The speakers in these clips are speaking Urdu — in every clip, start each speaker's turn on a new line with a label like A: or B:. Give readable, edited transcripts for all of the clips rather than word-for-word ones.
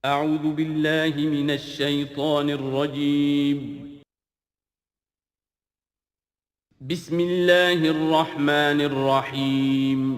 A: اعوذ باللہ من الشیطان الرجیم بسم اللہ الرحمن الرحیم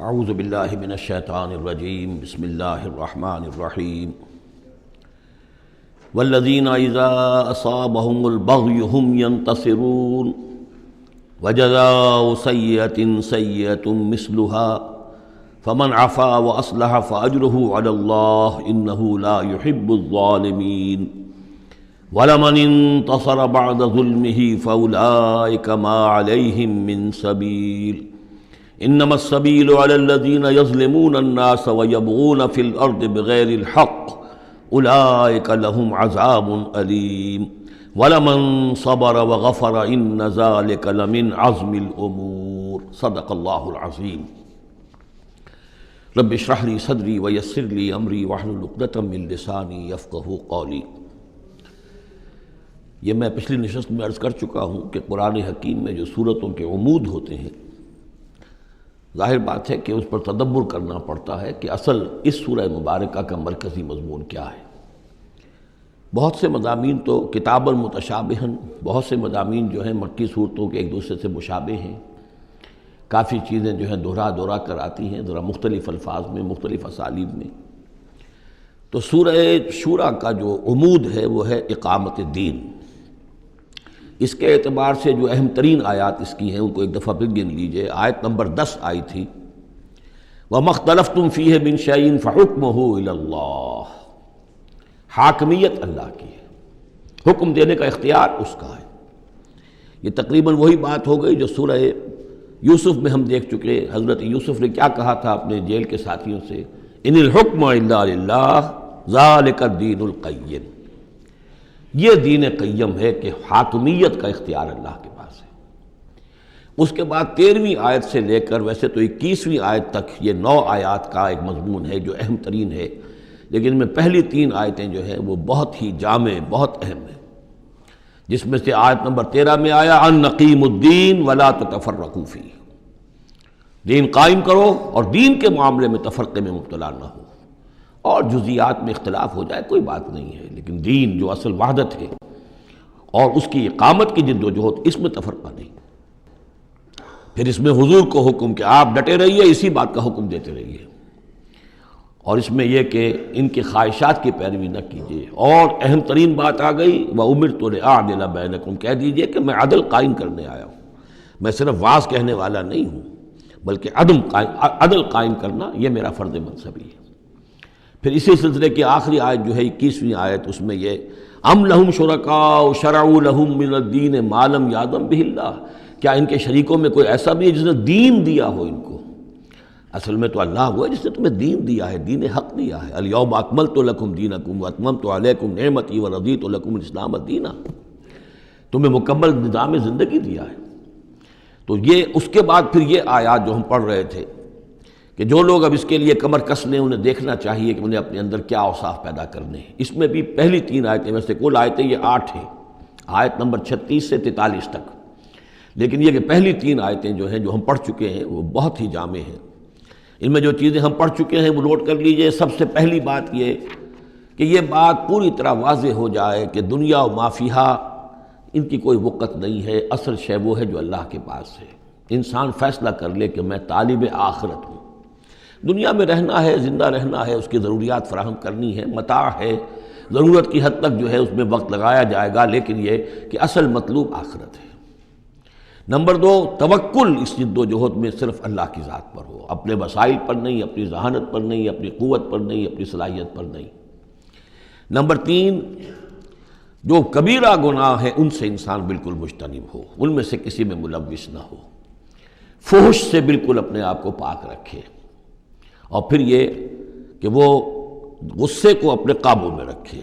B: اعوذ باللہ من الشیطان الرجیم بسم اللہ الرحمن الرحیم والذین اذا اصابهم البغی هم ينتصرون وجزاء سیئۃ سیئۃ مثلها فمن عفا واصلح فاجرہ علی اللہ انہ لا يحب الظالمین ولمن انتصر بعد ظلمہ فاولئک ما علیہم من سبیل انما السبیل علی الذین یظلمون الناس ویبغون فی الارض بغیر الحق اولئک لهم عذاب علیم ولمن صبر وغفر ان ذلک لمن عزم الامور صدق اللہ العظیم رب اشرح لی صدری ویسر لی امری واحلل عقدۃ من لسانی یفقہوا قولی۔ یہ میں پچھلی نشست میں عرض کر چکا ہوں کہ قرآن حکیم میں جو صورتوں کے عمود ہوتے ہیں، ظاہر بات ہے کہ اس پر تدبر کرنا پڑتا ہے کہ اصل اس سورہ مبارکہ کا مرکزی مضمون کیا ہے۔ بہت سے مضامین تو کتاب المتشابہن، بہت سے مضامین جو ہیں مکی صورتوں کے ایک دوسرے سے مشابہ ہیں، کافی چیزیں جو ہیں دہرا کر آتی ہیں ذرا مختلف الفاظ میں، مختلف اسالیب میں۔ تو سورہ شورى کا جو عمود ہے وہ ہے اقامت دین۔ اس کے اعتبار سے جو اہم ترین آیات اس کی ہیں ان کو ایک دفعہ پھر گن لیجئے۔ آیت نمبر 10 آئی تھی وَمَا اخْتَلَفْتُمْ فِيهِ مِنْ شَيْءٍ فَحُكْمُهُ إِلَى اللَّهِ، حاکمیت اللہ کی ہے، حکم دینے کا اختیار اس کا ہے۔ یہ تقریباً وہی بات ہو گئی جو سورہ یوسف میں ہم دیکھ چکے۔ حضرت یوسف نے کیا کہا تھا اپنے جیل کے ساتھیوں سے؟ ان الحکم الا للہ ذالک الدین القیم، یہ دین قیم ہے کہ حاکمیت کا اختیار اللہ کے پاس ہے۔ اس کے بعد 13ویں آیت سے لے کر ویسے تو 21ویں آیت تک یہ 9 آیات کا ایک مضمون ہے جو اہم ترین ہے، لیکن ان میں پہلی 3 آیتیں جو ہیں وہ بہت ہی جامع، بہت اہم ہیں، جس میں سے آیت نمبر 13 میں آیا ان نقیم الدین ولا تتفرقوا فیہ، دین قائم کرو اور دین کے معاملے میں تفرقے میں مبتلا نہ ہو، اور جزیات میں اختلاف ہو جائے کوئی بات نہیں ہے، لیکن دین جو اصل وحدت ہے اور اس کی اقامت کی جد و جہد، اس میں تفرقہ نہیں۔ پھر اس میں حضور کو حکم کہ آپ ڈٹے رہیے، اسی بات کا حکم دیتے رہیے، اور اس میں یہ کہ ان کی خواہشات کی پیروی نہ کیجیے۔ اور اہم ترین بات آ گئی وَأُمِرْتُ لِأَعْدِلَ بَيْنَكُمْ، کہہ دیجئے کہ میں عدل قائم کرنے آیا ہوں، میں صرف واعظ کہنے والا نہیں ہوں، بلکہ عدل قائم کرنا یہ میرا فرض منصبی ہے۔ پھر اسی سلسلے کی آخری آیت جو ہے 21ویں آیت، اس میں یہ ام لہم شرکاء شرعوا لہم من الدین ما لم یأذن بہ اللہ، کیا ان کے شریکوں میں کوئی ایسا بھی ہے جس نے دین دیا ہو ان کو؟ اصل میں تو اللہ وہ ہے جس نے تمہیں دین دیا ہے، دین حق دیا ہے۔ الیوم اکملت لکم دینکم واتممت علیکم نعمتی ورضیت لکم الاسلام دینا، تمہیں مکمل نظام زندگی دیا ہے۔ تو یہ اس کے بعد پھر یہ آیات جو ہم پڑھ رہے تھے کہ جو لوگ اب اس کے لیے کمر کس لیں انہیں دیکھنا چاہیے کہ انہیں اپنے اندر کیا اوصاف پیدا کرنے ہیں۔ اس میں بھی پہلی 3 آیتیں، ویسے کل آیتیں یہ 8 ہیں، آیت نمبر 36 سے 43 تک، لیکن یہ کہ پہلی 3 آیتیں جو ہیں جو ہم پڑھ چکے ہیں وہ بہت ہی جامع ہیں۔ ان میں جو چیزیں ہم پڑھ چکے ہیں وہ نوٹ کر لیجئے۔ سب سے پہلی بات یہ کہ یہ بات پوری طرح واضح ہو جائے کہ دنیا و ما فیہا ان کی کوئی وقت نہیں ہے، اصل شے وہ ہے جو اللہ کے پاس ہے۔ انسان فیصلہ کر لے کہ میں طالب آخرت ہوں، دنیا میں رہنا ہے، زندہ رہنا ہے، اس کی ضروریات فراہم کرنی ہے، متاع ہے، ضرورت کی حد تک جو ہے اس میں وقت لگایا جائے گا، لیکن یہ کہ اصل مطلوب آخرت ہے۔ نمبر 2، توکل اس جد و جہد میں صرف اللہ کی ذات پر ہو، اپنے وسائل پر نہیں، اپنی ذہانت پر نہیں، اپنی قوت پر نہیں، اپنی صلاحیت پر نہیں۔ نمبر 3، جو کبیرہ گناہ ہیں ان سے انسان بالکل مجتنب ہو، ان میں سے کسی میں ملوث نہ ہو، فحش سے بالکل اپنے آپ کو پاک رکھے، اور پھر یہ کہ وہ غصے کو اپنے قابو میں رکھے،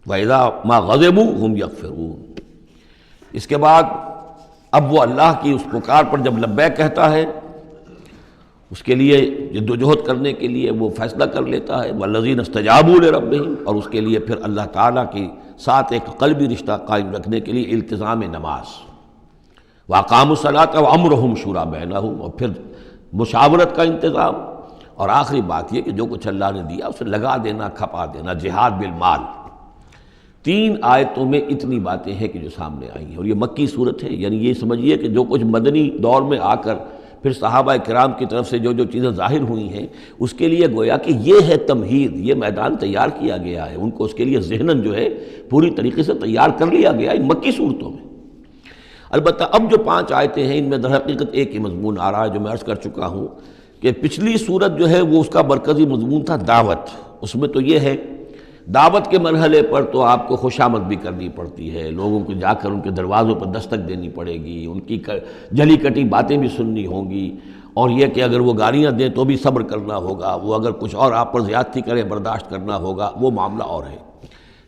B: وَإِذَا مَا غَضِبُوا هُمْ يَغْفِرُونَ۔ اس کے بعد اب وہ اللہ کی اس پکار پر جب لبیک کہتا ہے، اس کے لیے جد و جہد کرنے کے لیے وہ فیصلہ کر لیتا ہے، وَالَّذِينَ اسْتَجَابُوا لِرَبِّهِمْ، اور اس کے لیے پھر اللہ تعالیٰ کے ساتھ ایک قلبی رشتہ قائم رکھنے کے لیے التزام نماز، وَأَقَامُوا الصَّلَاةَ وَأَمْرُهُمْ شُورَىٰ بَيْنَهُمْ، اور پھر مشاورت کا انتظام، اور آخری بات یہ کہ جو کچھ اللہ نے دیا اسے لگا دینا، کھپا دینا، جہاد بالمال۔ 3 آیتوں میں اتنی باتیں ہیں کہ جو سامنے آئی ہیں، اور یہ مکی صورت ہے، یعنی یہ سمجھیے کہ جو کچھ مدنی دور میں آ کر پھر صحابہ کرام کی طرف سے جو جو چیزیں ظاہر ہوئی ہیں، اس کے لیے گویا کہ یہ ہے تمہید، یہ میدان تیار کیا گیا ہے، ان کو اس کے لیے ذہناً جو ہے پوری طریقے سے تیار کر لیا گیا ہے ان مکی صورتوں میں۔ البتہ اب جو 5 آیتیں ہیں ان میں در حقیقت ایک ہی مضمون آ رہا ہے، جو میں عرض کر چکا ہوں کہ پچھلی صورت جو ہے وہ اس کا مرکزی مضمون تھا دعوت۔ اس میں تو یہ ہے دعوت کے مرحلے پر تو آپ کو خوشامد بھی کرنی پڑتی ہے، لوگوں کو جا کر ان کے دروازوں پر دستک دینی پڑے گی، ان کی جلی کٹی باتیں بھی سننی ہوں گی، اور یہ کہ اگر وہ گالیاں دیں تو بھی صبر کرنا ہوگا، وہ اگر کچھ اور آپ پر زیادتی کریں برداشت کرنا ہوگا، وہ معاملہ اور ہے۔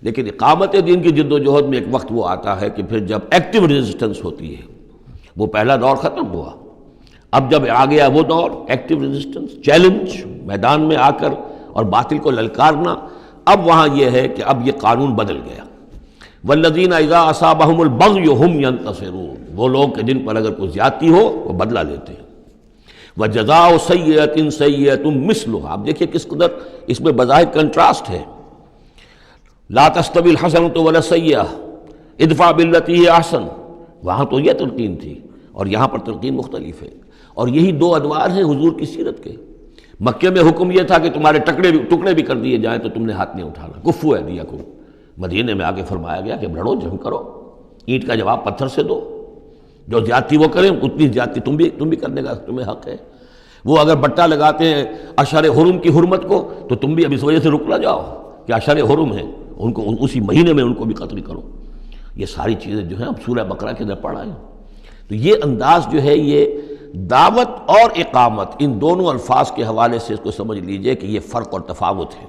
B: لیکن اقامت دین کی جد و جہد میں ایک وقت وہ آتا ہے کہ پھر جب ایکٹیو ریزسٹنس ہوتی ہے، وہ پہلا دور ختم ہوا، اب جب آ گیا وہ دور ایکٹیو ریزسٹنس، چیلنج، میدان میں آ کر اور باطل کو للکارنا، اب وہاں یہ ہے کہ اب یہ قانون بدل گیا۔ والذین اذا اصابہم البغی ہم ینتصرون، وہ لوگ کہ جن پر اگر کوئی زیادتی ہو وہ بدلہ لیتے ہیں۔ وجزاء سیئۃ سیئۃ مثلھا، آپ دیکھیے کس قدر اس میں بظاہر کنٹراسٹ ہے۔ لا تستوی الحسنۃ ولا السیئۃ ادفع بالتی ہی احسن، وہاں تو یہ تلقین تھی اور یہاں پر تلقین مختلف ہے، اور یہی 2 ادوار ہیں حضور کی سیرت کے۔ مکے میں حکم یہ تھا کہ تمہارے ٹکڑے بھی کر دیے جائیں تو تم نے ہاتھ نہیں اٹھانا، کفوا ایدیکم۔ مدینے میں آگے فرمایا گیا کہ لڑو، جنگ کرو، اینٹ کا جواب پتھر سے دو، جو زیادتی وہ کریں اتنی زیادتی تم بھی کرنے کا تمہیں حق ہے۔ وہ اگر بٹا لگاتے ہیں اشہر حرم کی حرمت کو تو تم بھی اب اس وجہ سے رک نہ جاؤ کہ اشہر حرم ہیں، ان کو اسی مہینے میں ان کو بھی قتل کرو۔ یہ ساری چیزیں جو ہیں اب سورہ بقرہ کے اندر پڑھا ہے۔ تو یہ انداز جو ہے یہ دعوت اور اقامت، ان دونوں الفاظ کے حوالے سے اس کو سمجھ لیجئے کہ یہ فرق اور تفاوت ہے۔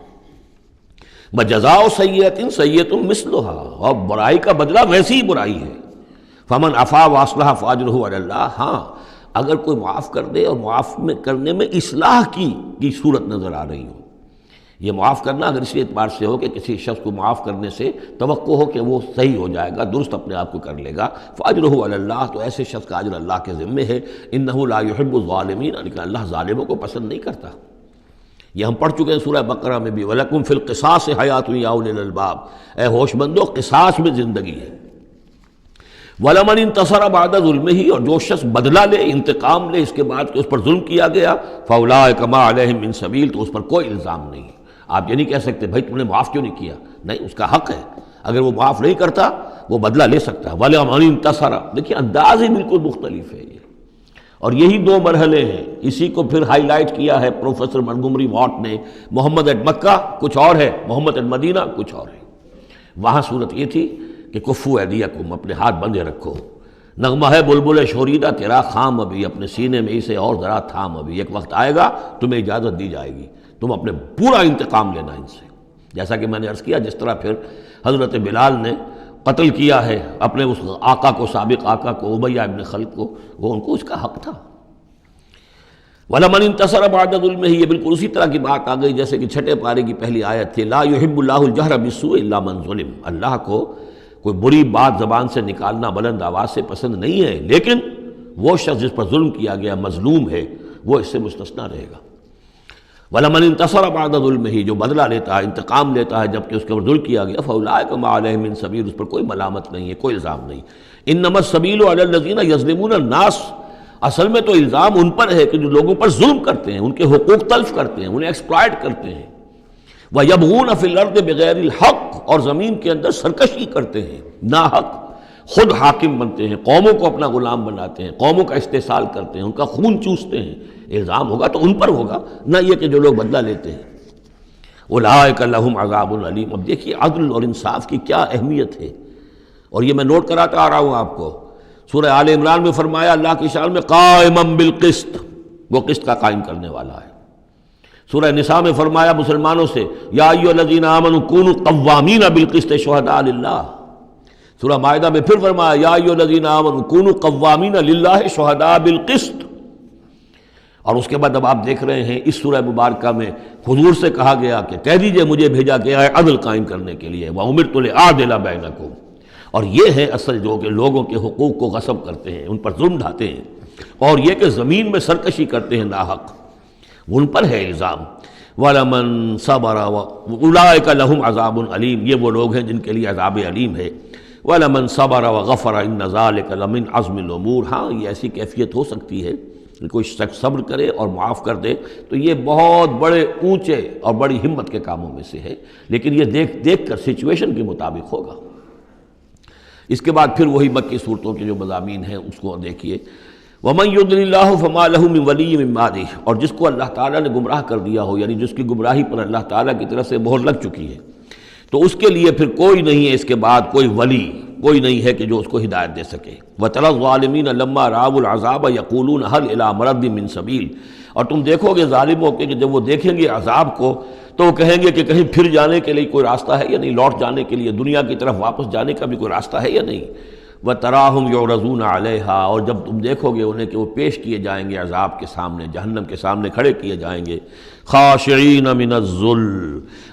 B: وجزاء سیئۃ سیئۃ مثلھا، اور برائی کا بدلہ ویسی ہی برائی ہے۔ فمن عفا واصلح فاجرہ علی اللہ، ہاں اگر کوئی معاف کر دے اور معاف کرنے میں اصلاح کی صورت نظر آ رہی ہو، یہ معاف کرنا اگر اسی اعتبار سے ہو کہ کسی شخص کو معاف کرنے سے توقع ہو کہ وہ صحیح ہو جائے گا، درست اپنے آپ کو کر لے گا، فاجرہ علی اللہ، تو ایسے شخص کا اجر اللہ کے ذمے ہے۔ انہ لا یحب الظالمین، لیکن اللہ ظالموں کو پسند نہیں کرتا۔ یہ ہم پڑھ چکے ہیں سورہ بقرہ میں بھی، وَلَكُمْ فِي الْقِصَاصِ حَيَاةٌ يَا أُولِي الْأَلْبَابِ، اے ہوش مندو قصاص میں زندگی ہے۔ وَلَمَنِ انتصر بعد ظلمہ، اور جو شخص بدلہ لے، انتقام لے اس کے بعد کہ اس پر ظلم کیا گیا، فَأُولَٰئِکَ مَا عَلَيْهِم مِّن سَبِیل، تو اس پر کوئی الزام نہیں۔ آپ یہ نہیں کہہ سکتے بھائی تم نے معاف کیوں نہیں کیا، نہیں، اس کا حق ہے، اگر وہ معاف نہیں کرتا وہ بدلہ لے سکتا ہے۔ وَلَمَنِ انتصر، دیکھیے انداز ہی بالکل مختلف ہے یہ، اور یہی 2 مرحلے ہیں۔ اسی کو پھر ہائی لائٹ کیا ہے پروفیسر منگمری واٹ نے، محمد ایٹ مکہ کچھ اور ہے، محمد ایٹ مدینہ کچھ اور ہے۔ وہاں صورت یہ تھی کہ کفوا ایدیکم، اپنے ہاتھ بندھے رکھو، نغمہ ہے بلبل شوریدہ تیرا خام ابھی، اپنے سینے میں اسے اور ذرا تھام ابھی، ایک وقت آئے گا تمہیں اجازت دی جائے گی، تم اپنے پورا انتقام لینا ان سے۔ جیسا کہ میں نے عرض کیا، جس طرح پھر حضرت بلال نے قتل کیا ہے اپنے اس آقا کو، سابق آقا کو، امیہ ابن خلف کو، وہ ان کو اس کا حق تھا۔ وَلَمَنِ انتَصَرَ بَعْدَ ظُلْمِهِ، یہ بالکل اسی طرح کی بات آ گئی جیسے کہ 6 پارے کی پہلی آیت تھی، لا يحب اللہ الجہر بالسوء الا من ظلم، اللہ کو کوئی بری بات زبان سے نکالنا بلند آواز سے پسند نہیں ہے، لیکن وہ شخص جس پر ظلم کیا گیا مظلوم ہے وہ اس سے مستثنیٰ رہے گا۔ وَلَمَنِ انتَصَرَ بَعْدَ ظُلْمِهِ، جو بدلہ لیتا ہے، انتقام لیتا ہے جبکہ اس کے اوپر ظلم کیا گیا، فَأُولَٰئِکَ مَا عَلَيْهِم مِّن سَبِیل، اس پر کوئی ملامت نہیں ہے، کوئی الزام نہیں۔ اِنَّمَا السَّبِیلُ عَلَى الَّذِینَ یَظْلِمُونَ النَّاسَ، اصل میں تو الزام ان پر ہے کہ جو لوگوں پر ظلم کرتے ہیں، ان کے حقوق تلف کرتے ہیں، انہیں ایکسپلائٹ کرتے ہیں۔ وَيَبْغُونَ فِي الْأَرْضِ بِغَيْرِ الْحَقِّ، اور زمین کے اندر سرکشی کرتے ہیں، ناحق، خود حاکم بنتے ہیں، قوموں کو اپنا غلام بناتے ہیں، قوموں کا استحصال کرتے ہیں، ان کا خون چوستے ہیں۔ الزام ہوگا تو ان پر ہوگا، نہ یہ کہ جو لوگ بدلہ لیتے ہیں۔ اولئک لہم عذاب علیم، اب دیکھیے عدل اور انصاف کی کیا اہمیت ہے، اور یہ میں نوٹ کراتا آ رہا ہوں آپ کو۔ سورہ آل عمران میں فرمایا اللہ کی شان میں قائما بالقسط، وہ قسط کا قائم کرنے والا ہے۔ سورہ نساء میں فرمایا مسلمانوں سے یا ایھا الذین آمنوا کونوا قوامین بالقسط شہداء للہ. سورہ مائدہ میں پھر فرمایا یا ایھا الذین آمنوا کونوا قوامین للہ شہداء بالقسط. اور اس کے بعد اب آپ دیکھ رہے ہیں اس سورہ مبارکہ میں حضور سے کہا گیا کہ کہہ دیجئے مجھے بھیجا گیا ہے عدل قائم کرنے کے لیے. وَأُمِرْتُ لِأَعْدِلَ بَيْنَكُمْ. اور یہ ہے اصل جو کہ لوگوں کے حقوق کو غصب کرتے ہیں، ان پر ظلم ڈھاتے ہیں، اور یہ کہ زمین میں سرکشی کرتے ہیں ناحق، ان پر ہے الزام. وَلَمَنْ صَبَرَ أُولَٰئِكَ لَهُمْ عَذَابٌ عَلِيمٌ. یہ وہ لوگ ہیں جن کے لیے عذاب علیم ہے. وَلَمَنْ صَبَرَ وَغَفَرَ إِنَّ ذَلِكَ لَمِنْ عَزْمِ الْأُمُورِ. ہاں یہ ایسی کیفیت ہو سکتی ہے کہ کوئی شخص صبر کرے اور معاف کر دے تو یہ بہت بڑے اونچے اور بڑی ہمت کے کاموں میں سے ہے، لیکن یہ دیکھ دیکھ کر سچویشن کے مطابق ہوگا. اس کے بعد پھر وہی مکی صورتوں کے جو مضامین ہیں اس کو دیکھیے. وَمَن يُضْلِلِ اللَّهُ فَمَا لَهُ مِن وَلِيٍّ مِّن بَعْدِهِ. اور جس کو اللہ تعالیٰ نے گمراہ کر دیا ہو، یعنی جس کی گمراہی پر اللہ تعالیٰ کی طرف سے مہر لگ چکی ہے، تو اس کے لیے پھر کوئی نہیں ہے اس کے بعد کوئی ولی، کوئی نہیں ہے کہ جو اس کو ہدایت دے سکے. وَتَرَى الظَّالِمِينَ لَمَّا رَأَوُا الْعَذَابَ يَقُولُونَ هَلْ إِلَىٰ مَرَدٍ مِّن سَبِيلٍ. اور تم دیکھو گے ظالموں کے کہ جب وہ دیکھیں گے عذاب کو تو وہ کہیں گے کہ کہیں پھر جانے کے لیے کوئی راستہ ہے یا نہیں، لوٹ جانے کے لیے دنیا کی طرف واپس جانے کا بھی کوئی راستہ ہے یا نہیں. وَتَرَاهُمْ يُعْرَضُونَ عَلَيْهَا. اور جب تم دیکھو گے انہیں کہ وہ پیش کیے جائیں گے عذاب کے سامنے، جہنم کے سامنے کھڑے کیے جائیں گے. خاشعین من الذل.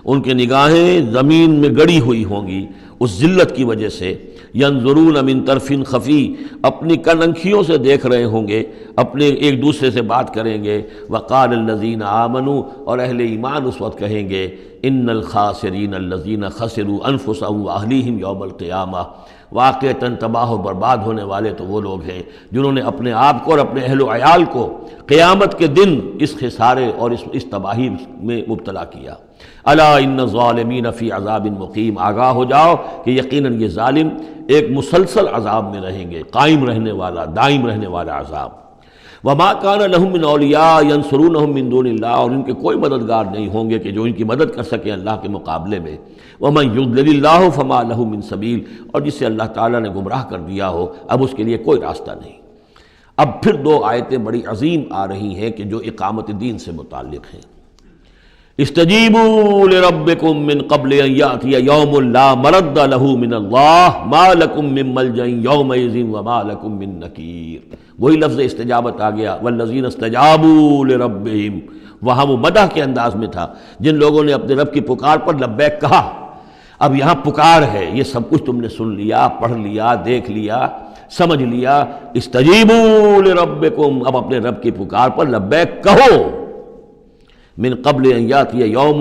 B: ان کی نگاہیں زمین میں گڑی ہوئی ہوں گی اس ذلت کی وجہ سے. ینظرون من طرف خفی. اپنی کننکھیوں سے دیکھ رہے ہوں گے، اپنے ایک دوسرے سے بات کریں گے. وقال الذین آمنوا. اور اہل ایمان اس وقت کہیں گے ان الخاسرین الذین خسروا انفسهم واہلیہم یوم القیامہ. واقعتاً تباہ و برباد ہونے والے تو وہ لوگ ہیں جنہوں نے اپنے آپ کو اور اپنے اہل و عیال کو قیامت کے دن اس خسارے اور اس تباہی میں مبتلا کیا. الا ان الظالمین فی عذاب مقیم. آگاہ ہو جاؤ کہ یقیناً یہ ظالم ایک مسلسل عذاب میں رہیں گے، قائم رہنے والا، دائم رہنے والا عذاب. وما كان لهم من اولیاء ينصرونهم من دون اللہ. اور ان کے کوئی مددگار نہیں ہوں گے کہ جو ان کی مدد کر سکیں اللہ کے مقابلے میں. ومن يضلل اللہ فما له من سبیل. اور جسے اللہ تعالیٰ نے گمراہ کر دیا ہو اب اس کے لیے کوئی راستہ نہیں. اب پھر دو آیتیں بڑی عظیم آ رہی ہیں کہ جو اقامت دین سے متعلق ہیں. استجیبوا لربکم من قبل ان یأتی یوم لا مرد له من اللہ ما لکم من ملجأ یومئذ وما لکم من نکیر. وہی لفظ استجابت آ گیا. والذین استجابوا لربہم. وہاں وہ مدح کے انداز میں تھا جن لوگوں نے اپنے رب کی پکار پر لبیک کہا. اب یہاں پکار ہے، یہ سب کچھ تم نے سن لیا، پڑھ لیا، دیکھ لیا، سمجھ لیا. استجیبوا لربکم. اب اپنے رب کی پکار پر لبیک کہو. من قبل ان یاتی یوم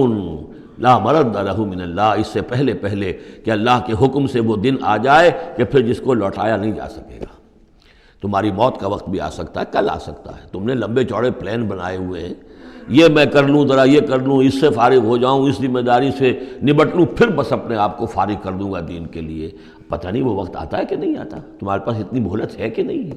B: لا مرد له من اللہ. اس سے پہلے کہ اللہ کے حکم سے وہ دن آ جائے کہ پھر جس کو لوٹایا نہیں جا سکے گا. تمہاری موت کا وقت بھی آ سکتا ہے، کل آ سکتا ہے. تم نے لمبے چوڑے پلان بنائے ہوئے ہیں، یہ میں کر لوں، ذرا یہ کر لوں، اس سے فارغ ہو جاؤں، اس ذمہ داری سے نمٹ لوں، پھر بس اپنے آپ کو فارغ کر دوں گا دین کے لیے. پتہ نہیں وہ وقت آتا ہے کہ نہیں آتا. تمہارے پاس اتنی مہلت ہے کہ نہیں ہے.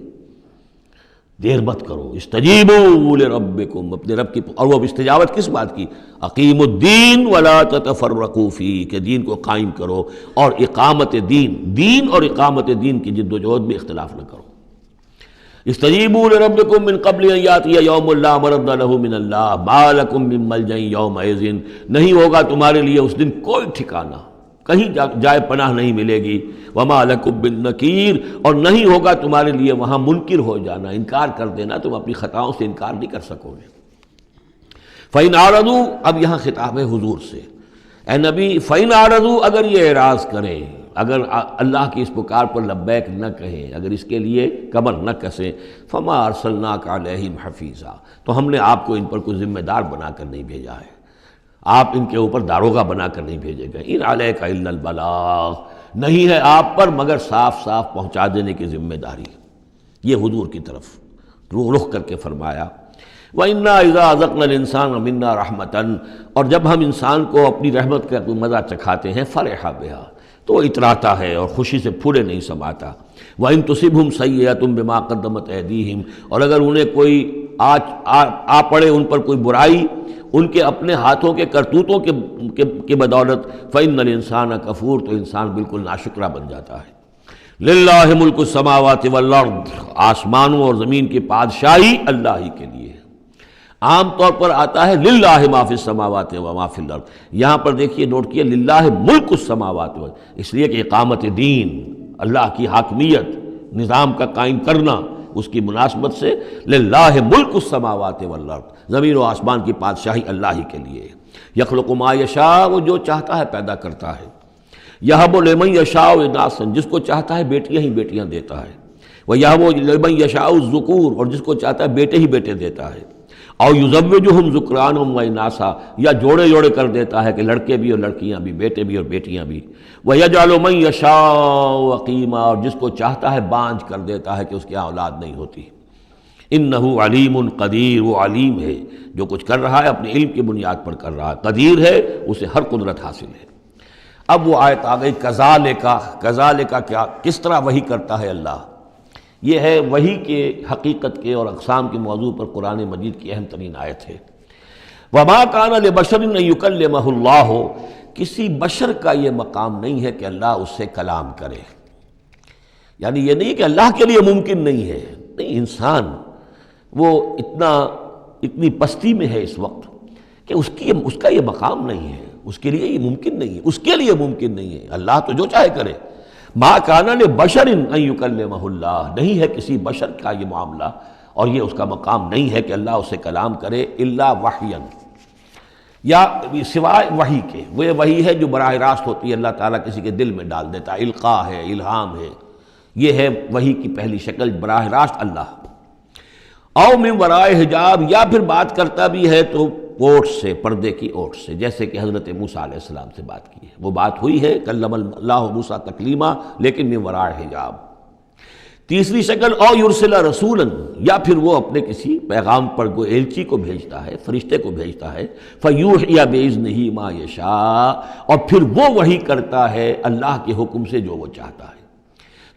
B: دیر مت کرو. استجیبوا لربکم. اپنے رب کی. اور وہ استجابت کس بات کی؟ اقیم الدین ولا تتفرقوا فیہ. کہ دین کو قائم کرو اور اقامت دین اور اقامت دین کی جد و جہد میں اختلاف نہ کرو. استجیبوا لربکم من قبل ان یاتی یوم لا مرد له من اللہ ما لکم من ملجأ یومئذ. نہیں ہوگا تمہارے لیے اس دن کوئی ٹھکانہ، کہیں جائے پناہ نہیں ملے گی. وما لکم من نکیر. اور نہیں ہوگا تمہارے لیے وہاں منکر ہو جانا، انکار کر دینا. تم اپنی خطاؤں سے انکار نہیں کر سکو گے. فإن أعرضوا. اب یہاں خطاب ہے حضور سے. اے نبی فإن أعرضوا. اگر یہ اعراض کریں، اگر اللہ کی اس پکار پر لبیک نہ کہیں، اگر اس کے لیے کمر نہ کسیں، فما ارسلناک علیہم حفیظا. تو ہم نے آپ کو ان پر کوئی ذمہ دار بنا کر نہیں بھیجا ہے، آپ ان کے اوپر داروغہ بنا کر نہیں بھیجے گئے. ان علیک الا البلاغ. نہیں ہے آپ پر مگر صاف صاف پہنچا دینے کی ذمہ داری. یہ حضور کی طرف رخ کر کے فرمایا. وَإِنَّا إِذَا أَذَقْنَا الْإِنسَانَ مِنَّا رَحْمَةً. اور جب ہم انسان کو اپنی رحمت کا مزہ چکھاتے ہیں، فرح بہا، تو وہ اتراتا ہے اور خوشی سے پھولے نہیں سماتا. وَإِن تُصِبْهُمْ سَيِّئَةٌ بِمَا قَدَّمَتْ أَيْدِيهِمْ. اور اگر انہیں کوئی آ پڑے ان پر کوئی برائی ان کے اپنے ہاتھوں کے کرتوتوں کے بدولت، فَإِنَّ الْإِنسَانَ كَفُورٌ. تو انسان بالکل ناشکرہ بن جاتا ہے. لِلَّهِ مُلْكُ السَّمَاوَاتِ وَالْأَرْضِ. آسمانوں اور زمین کی بادشاہی اللہ ہی کے لیے. عام طور پر آتا ہے للہ ما فی السماوات و ما فی الارض، یہاں پر دیکھیے نوٹ کیے للہ ملک السماوات و، اس لیے کہ اقامت دین، اللہ کی حاکمیت، نظام کا قائم کرنا، اس کی مناسبت سے للہ ملک السماوات والارض، زمین و آسمان کی بادشاہی اللہ ہی کے لیے، یخلق ما یشاء، وہ جو چاہتا ہے پیدا کرتا ہے، یہب لمن یشاء اناثا، جس کو چاہتا ہے بیٹیاں ہی بیٹیاں دیتا ہے، وَيَهْبُ لِمَن يَشَاءُ الذُّكُورَ، اور جس کو چاہتا ہے بیٹے ہی بیٹے دیتا ہے، او یزوجہم ذکرانا واناثا، یا جوڑے جوڑے کر دیتا ہے کہ لڑکے بھی اور لڑکیاں بھی، بیٹے بھی اور بیٹیاں بھی، وَيَجْعَلُ مَن يَشَاءُ عَقِيمًا، اور جس کو چاہتا ہے بانجھ کر دیتا ہے کہ اس کی اولاد نہیں ہوتی۔ انہ علیم قدیر، وہ علیم ہے، جو کچھ کر رہا ہے اپنے علم کی بنیاد پر کر رہا ہے، قدیر ہے، اسے ہر قدرت حاصل ہے۔ اب وہ آیت آ گئی کذالک، کیا کس طرح وحی کرتا ہے اللہ، یہ ہے وحی کے حقیقت کے اور اقسام کے موضوع پر قرآن مجید کی اہم ترین آیت ہے۔ وما کان لبشر ان یکلمہ اللہ، کسی بشر کا یہ مقام نہیں ہے کہ اللہ اس سے کلام کرے، یعنی یہ نہیں کہ اللہ کے لیے ممکن نہیں ہے، نہیں، انسان وہ اتنی پستی میں ہے اس وقت کہ اس کا یہ مقام نہیں ہے، اس کے لیے یہ ممکن نہیں ہے، اس کے لیے ممکن نہیں ہے، اللہ تو جو چاہے کرے۔ ما کان لبشر ان یکلمہ اللہ، نہیں ہے کسی بشر کا یہ معاملہ اور یہ اس کا مقام نہیں ہے کہ اللہ اس سے کلام کرے، الا وحیا، یا سوائے وحی کے، وہ وحی ہے جو براہ راست ہوتی ہے، اللہ تعالیٰ کسی کے دل میں ڈال دیتا ہے، القاء ہے، الہام ہے، یہ ہے وحی کی پہلی شکل، براہ راست اللہ۔ او من ورائے حجاب، یا پھر بات کرتا بھی ہے تو اوٹ سے، پردے کی اوٹ سے، جیسے کہ حضرت موسیٰ علیہ السلام سے بات کی ہے، وہ بات ہوئی ہے، کلم اللہ موسیٰ تکلیما، لیکن من ورائے حجاب۔ تیسری شکل او یرسل رسولا، یا پھر وہ اپنے کسی پیغام پر کوئی ایلچی کو بھیجتا ہے، فرشتے کو بھیجتا ہے، فیوحی باذنہ ما یشاء، اور پھر وہ وحی کرتا ہے اللہ کے حکم سے جو وہ چاہتا ہے۔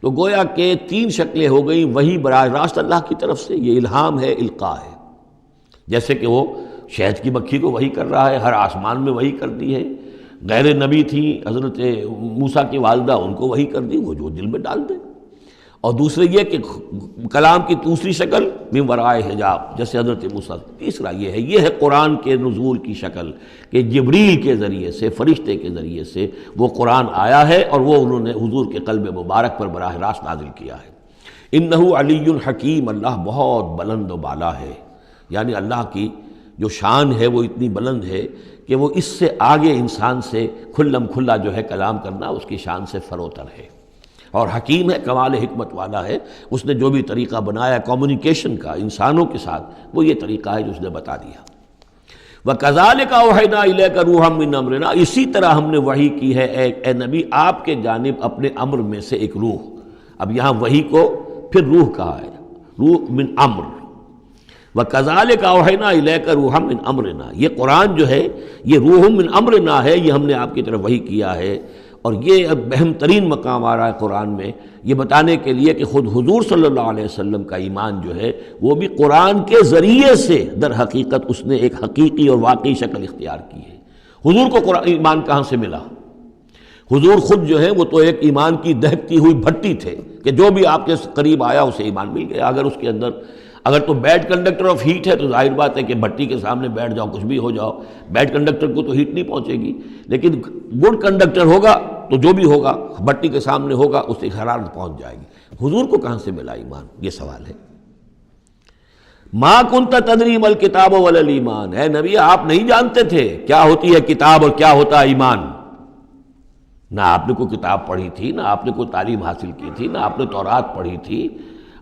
B: تو گویا کہ تین شکلیں ہو گئیں، وحی براہ راست اللہ کی طرف سے، یہ الہام ہے، القاء ہے، جیسے کہ وہ شہد کی مکھی کو وحی کر رہا ہے، ہر آسمان میں وحی کر دی ہے، غیر نبی تھی حضرت موسیٰ کی والدہ، ان کو وحی کر دی، وہ جو دل میں ڈال دے۔ اور دوسرے یہ کہ کلام کی دوسری شکل من ورائے حجاب، جیسے حضرت موسیٰ۔ تیسرا یہ ہے قرآن کے نزول کی شکل، کہ جبریل کے ذریعے سے، فرشتے کے ذریعے سے وہ قرآن آیا ہے اور وہ انہوں نے حضور کے قلب مبارک پر براہ راست نازل کیا ہے۔ انہ علی حکیم، اللہ بہت بلند و بالا ہے، یعنی اللہ کی جو شان ہے وہ اتنی بلند ہے کہ وہ اس سے آگے انسان سے کھلم کھلا جو ہے کلام کرنا اس کی شان سے فروتر ہے، اور حکیم ہے، کمال حکمت والا ہے، اس نے جو بھی طریقہ بنایا کمیونیکیشن کا انسانوں کے ساتھ، وہ یہ طریقہ ہے جو اس نے بتا دیا۔ وَكَذَلِكَ أَوْحَيْنَا إِلَيْكَ رُوحًا مِّنْ أَمْرِنَا، اسی طرح ہم نے وحی کی ہے اے نبی آپ کے جانب اپنے امر میں سے ایک روح۔ اب یہاں وحی کو پھر روح کہا ہے، روح من امر۔ وَكَذَلِكَ أَوْحَيْنَا إِلَيْكَ رُوحًا مِّنْ أَمْرِنَا، یہ قرآن جو ہے یہ روح من امرنا ہے، یہ ہم نے آپ کی طرف وحی کیا ہے۔ اور یہ اب اہم ترین مقام آ رہا ہے قرآن میں، یہ بتانے کے لیے کہ خود حضور صلی اللہ علیہ وسلم کا ایمان جو ہے وہ بھی قرآن کے ذریعے سے در حقیقت اس نے ایک حقیقی اور واقعی شکل اختیار کی ہے۔ حضور کو قرآن ایمان کہاں سے ملا؟ حضور خود جو ہے وہ تو ایک ایمان کی دہکتی ہوئی بھٹی تھے کہ جو بھی آپ کے قریب آیا اسے ایمان مل گیا۔ اگر اس کے اندر اگر تو بیڈ کنڈکٹر آف ہیٹ ہے تو ظاہر بات ہے کہ بھٹی کے سامنے بیٹھ جاؤ، کچھ بھی ہو جاؤ، بیڈ کنڈکٹر کو تو ہیٹ نہیں پہنچے گی، لیکن گڈ کنڈکٹر ہوگا تو جو بھی ہوگا بھٹی کے سامنے ہوگا اس سے حرارت پہنچ جائے گی۔ حضور کو کہاں سے ملا ایمان؟ یہ سوال ہے۔ ما کنت تدری ما الکتاب ولا الایمان، اے نبی آپ نہیں جانتے تھے کیا ہوتی ہے کتاب اور کیا ہوتا ہے ایمان، نہ آپ نے کوئی کتاب پڑھی تھی، نہ آپ نے کوئی تعلیم حاصل کی تھی، نہ آپ نے تورات پڑھی تھی،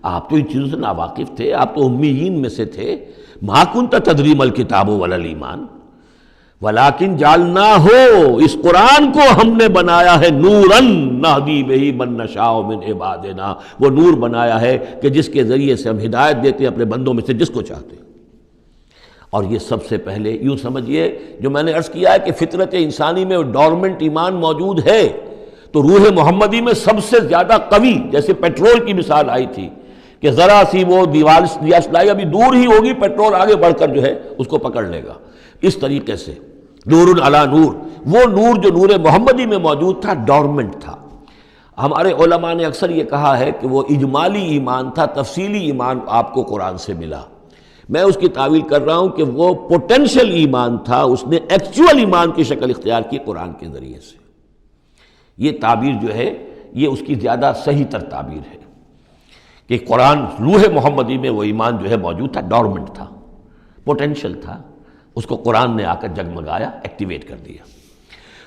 B: آپ تو ان چیزوں سے ناواقف تھے، آپ تو امیین میں سے تھے۔ ما کنت تدری ما الکتاب ولا الایمان ولیکن جعلناہ، اس قرآن کو ہم نے بنایا ہے نوراً نہدی بہ من نشاء من عبادنا، وہ نور بنایا ہے کہ جس کے ذریعے سے ہم ہدایت دیتے ہیں اپنے بندوں میں سے جس کو چاہتے ہیں۔ اور یہ سب سے پہلے یوں سمجھیے جو میں نے عرض کیا ہے کہ فطرت انسانی میں ڈورمنٹ ایمان موجود ہے، تو روح محمدی میں سب سے زیادہ قوی، جیسے پیٹرول کی مثال آئی تھی کہ ذرا سی وہ دیوار سلائی ابھی دور ہی ہوگی، پیٹرول آگے بڑھ کر جو ہے اس کو پکڑ لے گا، اس طریقے سے نور علی نور، وہ نور جو نور محمدی میں موجود تھا ڈورمنٹ تھا۔ ہمارے علماء نے اکثر یہ کہا ہے کہ وہ اجمالی ایمان تھا، تفصیلی ایمان آپ کو قرآن سے ملا، میں اس کی تعویل کر رہا ہوں کہ وہ پوٹینشل ایمان تھا، اس نے ایکچول ایمان کی شکل اختیار کی قرآن کے ذریعے سے۔ یہ تعبیر جو ہے یہ اس کی زیادہ صحیح تر تعبیر ہے کہ قرآن روح محمدی میں وہ ایمان جو ہے موجود تھا، ڈورمنٹ تھا، پوٹینشل تھا، اس کو قرآن نے آ کر جگمگایا، ایکٹیویٹ کر دیا۔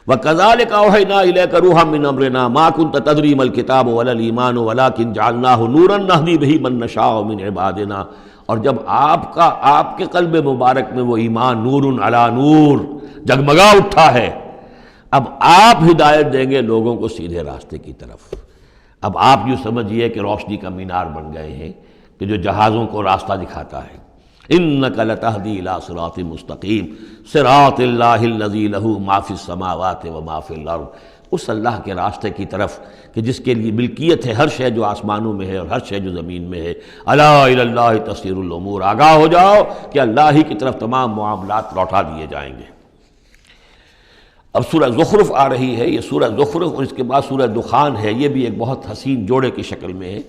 B: وَكَذَلِكَ أَوْحَيْنَا إِلَيْكَ رُوحًا مِّنْ أَمْرِنَا مَا كُنْتَ تَدْرِي مَا الْكِتَابُ وَلَا الْإِيمَانُ وَلَٰكِن جَعَلْنَاهُ نُورًا نَّهْدِي بِهِ مَن نَّشَاءُ مِنْ عِبَادِنَا، اور جب آپ کے قلب مبارک میں وہ ایمان نور علی نور جگمگا اٹھا ہے، اب آپ ہدایت دیں گے لوگوں کو سیدھے راستے کی طرف۔ اب آپ یوں سمجھیے کہ روشنی کا مینار بن گئے ہیں کہ جو جہازوں کو راستہ دکھاتا ہے۔ انک لتہدی الی صراط مستقیم صراط اللہ الذی لہ ما فی السماوات و ما فی الارض، اس اللہ کے راستے کی طرف کہ جس کے لیے ملکیت ہے ہر شے جو آسمانوں میں ہے اور ہر شے جو زمین میں ہے۔ الا الی اللہ تصیر الامور، آگاہ ہو جاؤ کہ اللہ ہی کی طرف تمام معاملات لوٹا دیے جائیں گے۔ اب سورہ زخرف آ رہی ہے، یہ سورہ زخرف اور اس کے بعد سورہ دخان ہے، یہ بھی ایک بہت حسین جوڑے کی شکل میں ہے،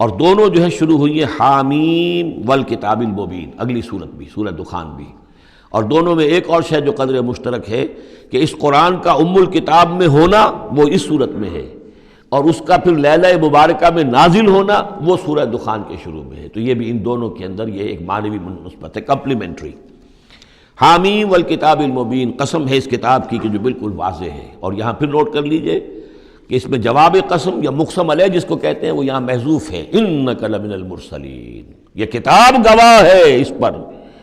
B: اور دونوں جو ہے شروع ہوئی ہیں حامیم والکتاب المبین، اگلی سورت بھی سورہ دخان بھی، اور دونوں میں ایک اور شے جو قدر مشترک ہے کہ اس قرآن کا ام الکتاب میں ہونا وہ اس سورت میں ہے، اور اس کا پھر لیلہ مبارکہ میں نازل ہونا وہ سورہ دخان کے شروع میں ہے۔ تو یہ بھی ان دونوں کے اندر یہ ایک معنوی نسبت ہے، کمپلیمنٹری۔ حامیم والکتاب المبین، قسم ہے اس کتاب کی کہ جو بالکل واضح ہے، اور یہاں پھر نوٹ کر لیجئے کہ اس میں جواب قسم یا مقسم علیہ جس کو کہتے ہیں وہ یہاں محذوف ہے، انک لمن المرسلین، یہ کتاب گواہ ہے اس پر،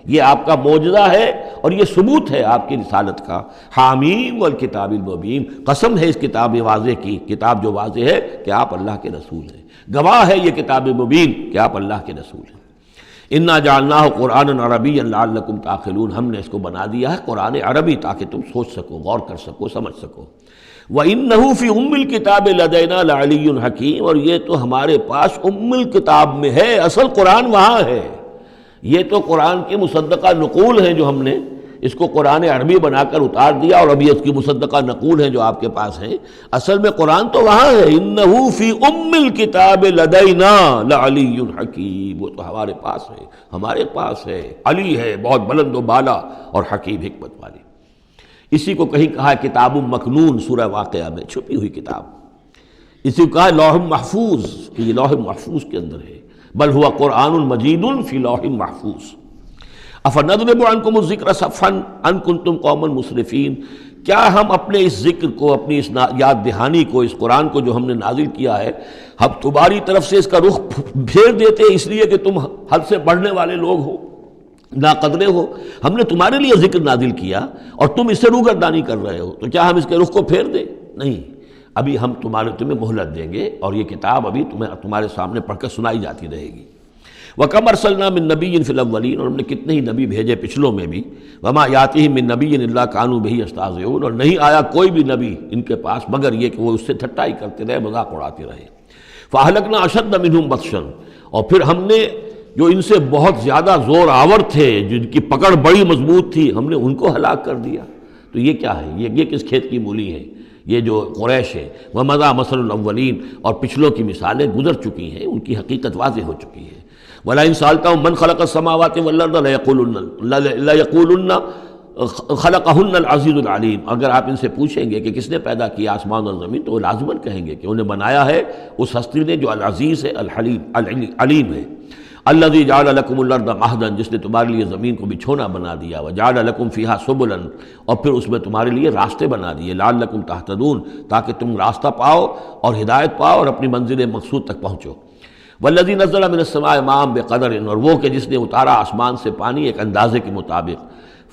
B: یہ آپ کا معجزہ ہے اور یہ ثبوت ہے آپ کی رسالت کا۔ حامیم والکتاب المبین، قسم ہے اس کتاب واضح کی، کتاب جو واضح ہے کہ آپ اللہ کے رسول ہیں، گواہ ہے یہ کتاب مبین کہ آپ اللہ کے رسول ہیں۔ انا جعلناہ قرآنا عربیا لعلکم تعقلون، ہم نے اس کو بنا دیا ہے قرآن عربی تاکہ تم سوچ سکو، غور کر سکو، سمجھ سکو۔ وَإِنَّهُ فِي أُمِّ الْكِتَابِ لَدَيْنَا لَعَلِيٌّ حَكِيمٌ، اور یہ تو ہمارے پاس ام الکتاب میں ہے، اصل قرآن وہاں ہے۔ یہ تو قرآن کی مصدقہ نقول ہیں جو ہم نے اس کو قرآن عربی بنا کر اتار دیا، اور ابھی اس کی مصدقہ نقول ہیں جو آپ کے پاس ہیں، اصل میں قرآن تو وہاں ہے۔ اِنَّهُ فِي أُمِّ الْكِتَابِ لَدَيْنَا لَعَلِيٌّ حَكِيمٌ، وہ تو ہمارے پاس ہے، ہمارے پاس ہے، علی ہے، بہت بلند و بالا اور حکیم حکمت والی۔ اسی کو کہیں کہا ہے کتاب مکنون سورہ واقعہ میں، چھپی ہوئی کتاب۔ اسی کو کہا ہے لوح محفوظ، کہ یہ لوح محفوظ کے اندر ہے، بل ہوا قرآن مجید فی لوح محفوظ۔ افنضرب عنکم الذکر صفحا ان کنتم قوما مسرفین، کیا ہم اپنے اس ذکر کو، اپنی اس یاد دہانی کو، اس قرآن کو جو ہم نے نازل کیا ہے، ہم تمہاری طرف سے اس کا رخ پھیر دیتے اس لیے کہ تم حد سے بڑھنے والے لوگ ہو، ناقدرے ہو؟ ہم نے تمہارے لیے ذکر نازل کیا اور تم اس سے روگردانی کر رہے ہو، تو کیا ہم اس کے رخ کو پھیر دیں؟ نہیں، ابھی ہم تمہیں مہلت دیں گے، اور یہ کتاب ابھی تمہارے سامنے پڑھ کر سنائی جاتی رہے گی۔ وَكَمْ أَرْسَلْنَا مِن نَبِيٍّ فِي الْأَوَّلِينَ، اور ہم نے کتنے ہی نبی بھیجے پچھلوں میں بھی، وَمَا يَأْتِيهِم مِّن نَبِيٍّ إِلَّا كَانُوا بِهِ يَسْتَهْزِئُونَ، اور نہیں آیا کوئی بھی نبی ان کے پاس مگر یہ کہ وہ اس سے ٹھٹائی کرتے رہے، مذاق اڑاتے رہے۔ فَأَهْلَكْنَا أَشَدَّ مِنْهُمْ بَطْشًا، اور پھر ہم نے جو ان سے بہت زیادہ زور آور تھے، جن کی پکڑ بڑی مضبوط تھی، ہم نے ان کو ہلاک کر دیا۔ تو یہ کیا ہے؟ یہ کس کھیت کی مولی ہے؟ یہ جو قریش ہے، وَمَضَىٰ مَثَلُ الْأَوَّلِينَ، اور پچھلوں کی مثالیں گزر چکی ہیں، ان کی حقیقت واضح ہو چکی ہے۔ وَلَئِن سَأَلْتَهُم مَّنْ خَلَقَ السَّمَاوَاتِ وَالْأَرْضَ لَيَقُولُنَّ خَلَقَهُنَّ الْعَزِيزُ الْعَلِيمُ، اگر آپ ان سے پوچھیں گے کہ کس نے پیدا کیا آسمان اور زمین، تو وہ لازماً کہیں گے کہ انہیں بنایا ہے اس ہستی نے جو العزیز ہے، الحلیم، علیم ہے۔ الذی جعل لکم الارض مہدا، جس نے تمہارے لیے زمین کو بچھونا بنا دیا، وجعل لکم فیہا سبلا، اور پھر اس میں تمہارے لیے راستے بنا دیے، لعلکم تہتدون، تاکہ تم راستہ پاؤ اور ہدایت پاؤ اور اپنی منزل مقصود تک پہنچو۔ والذی نزل من السماء ماء بقدر، اور وہ کہ جس نے اتارا آسمان سے پانی ایک اندازے کے مطابق،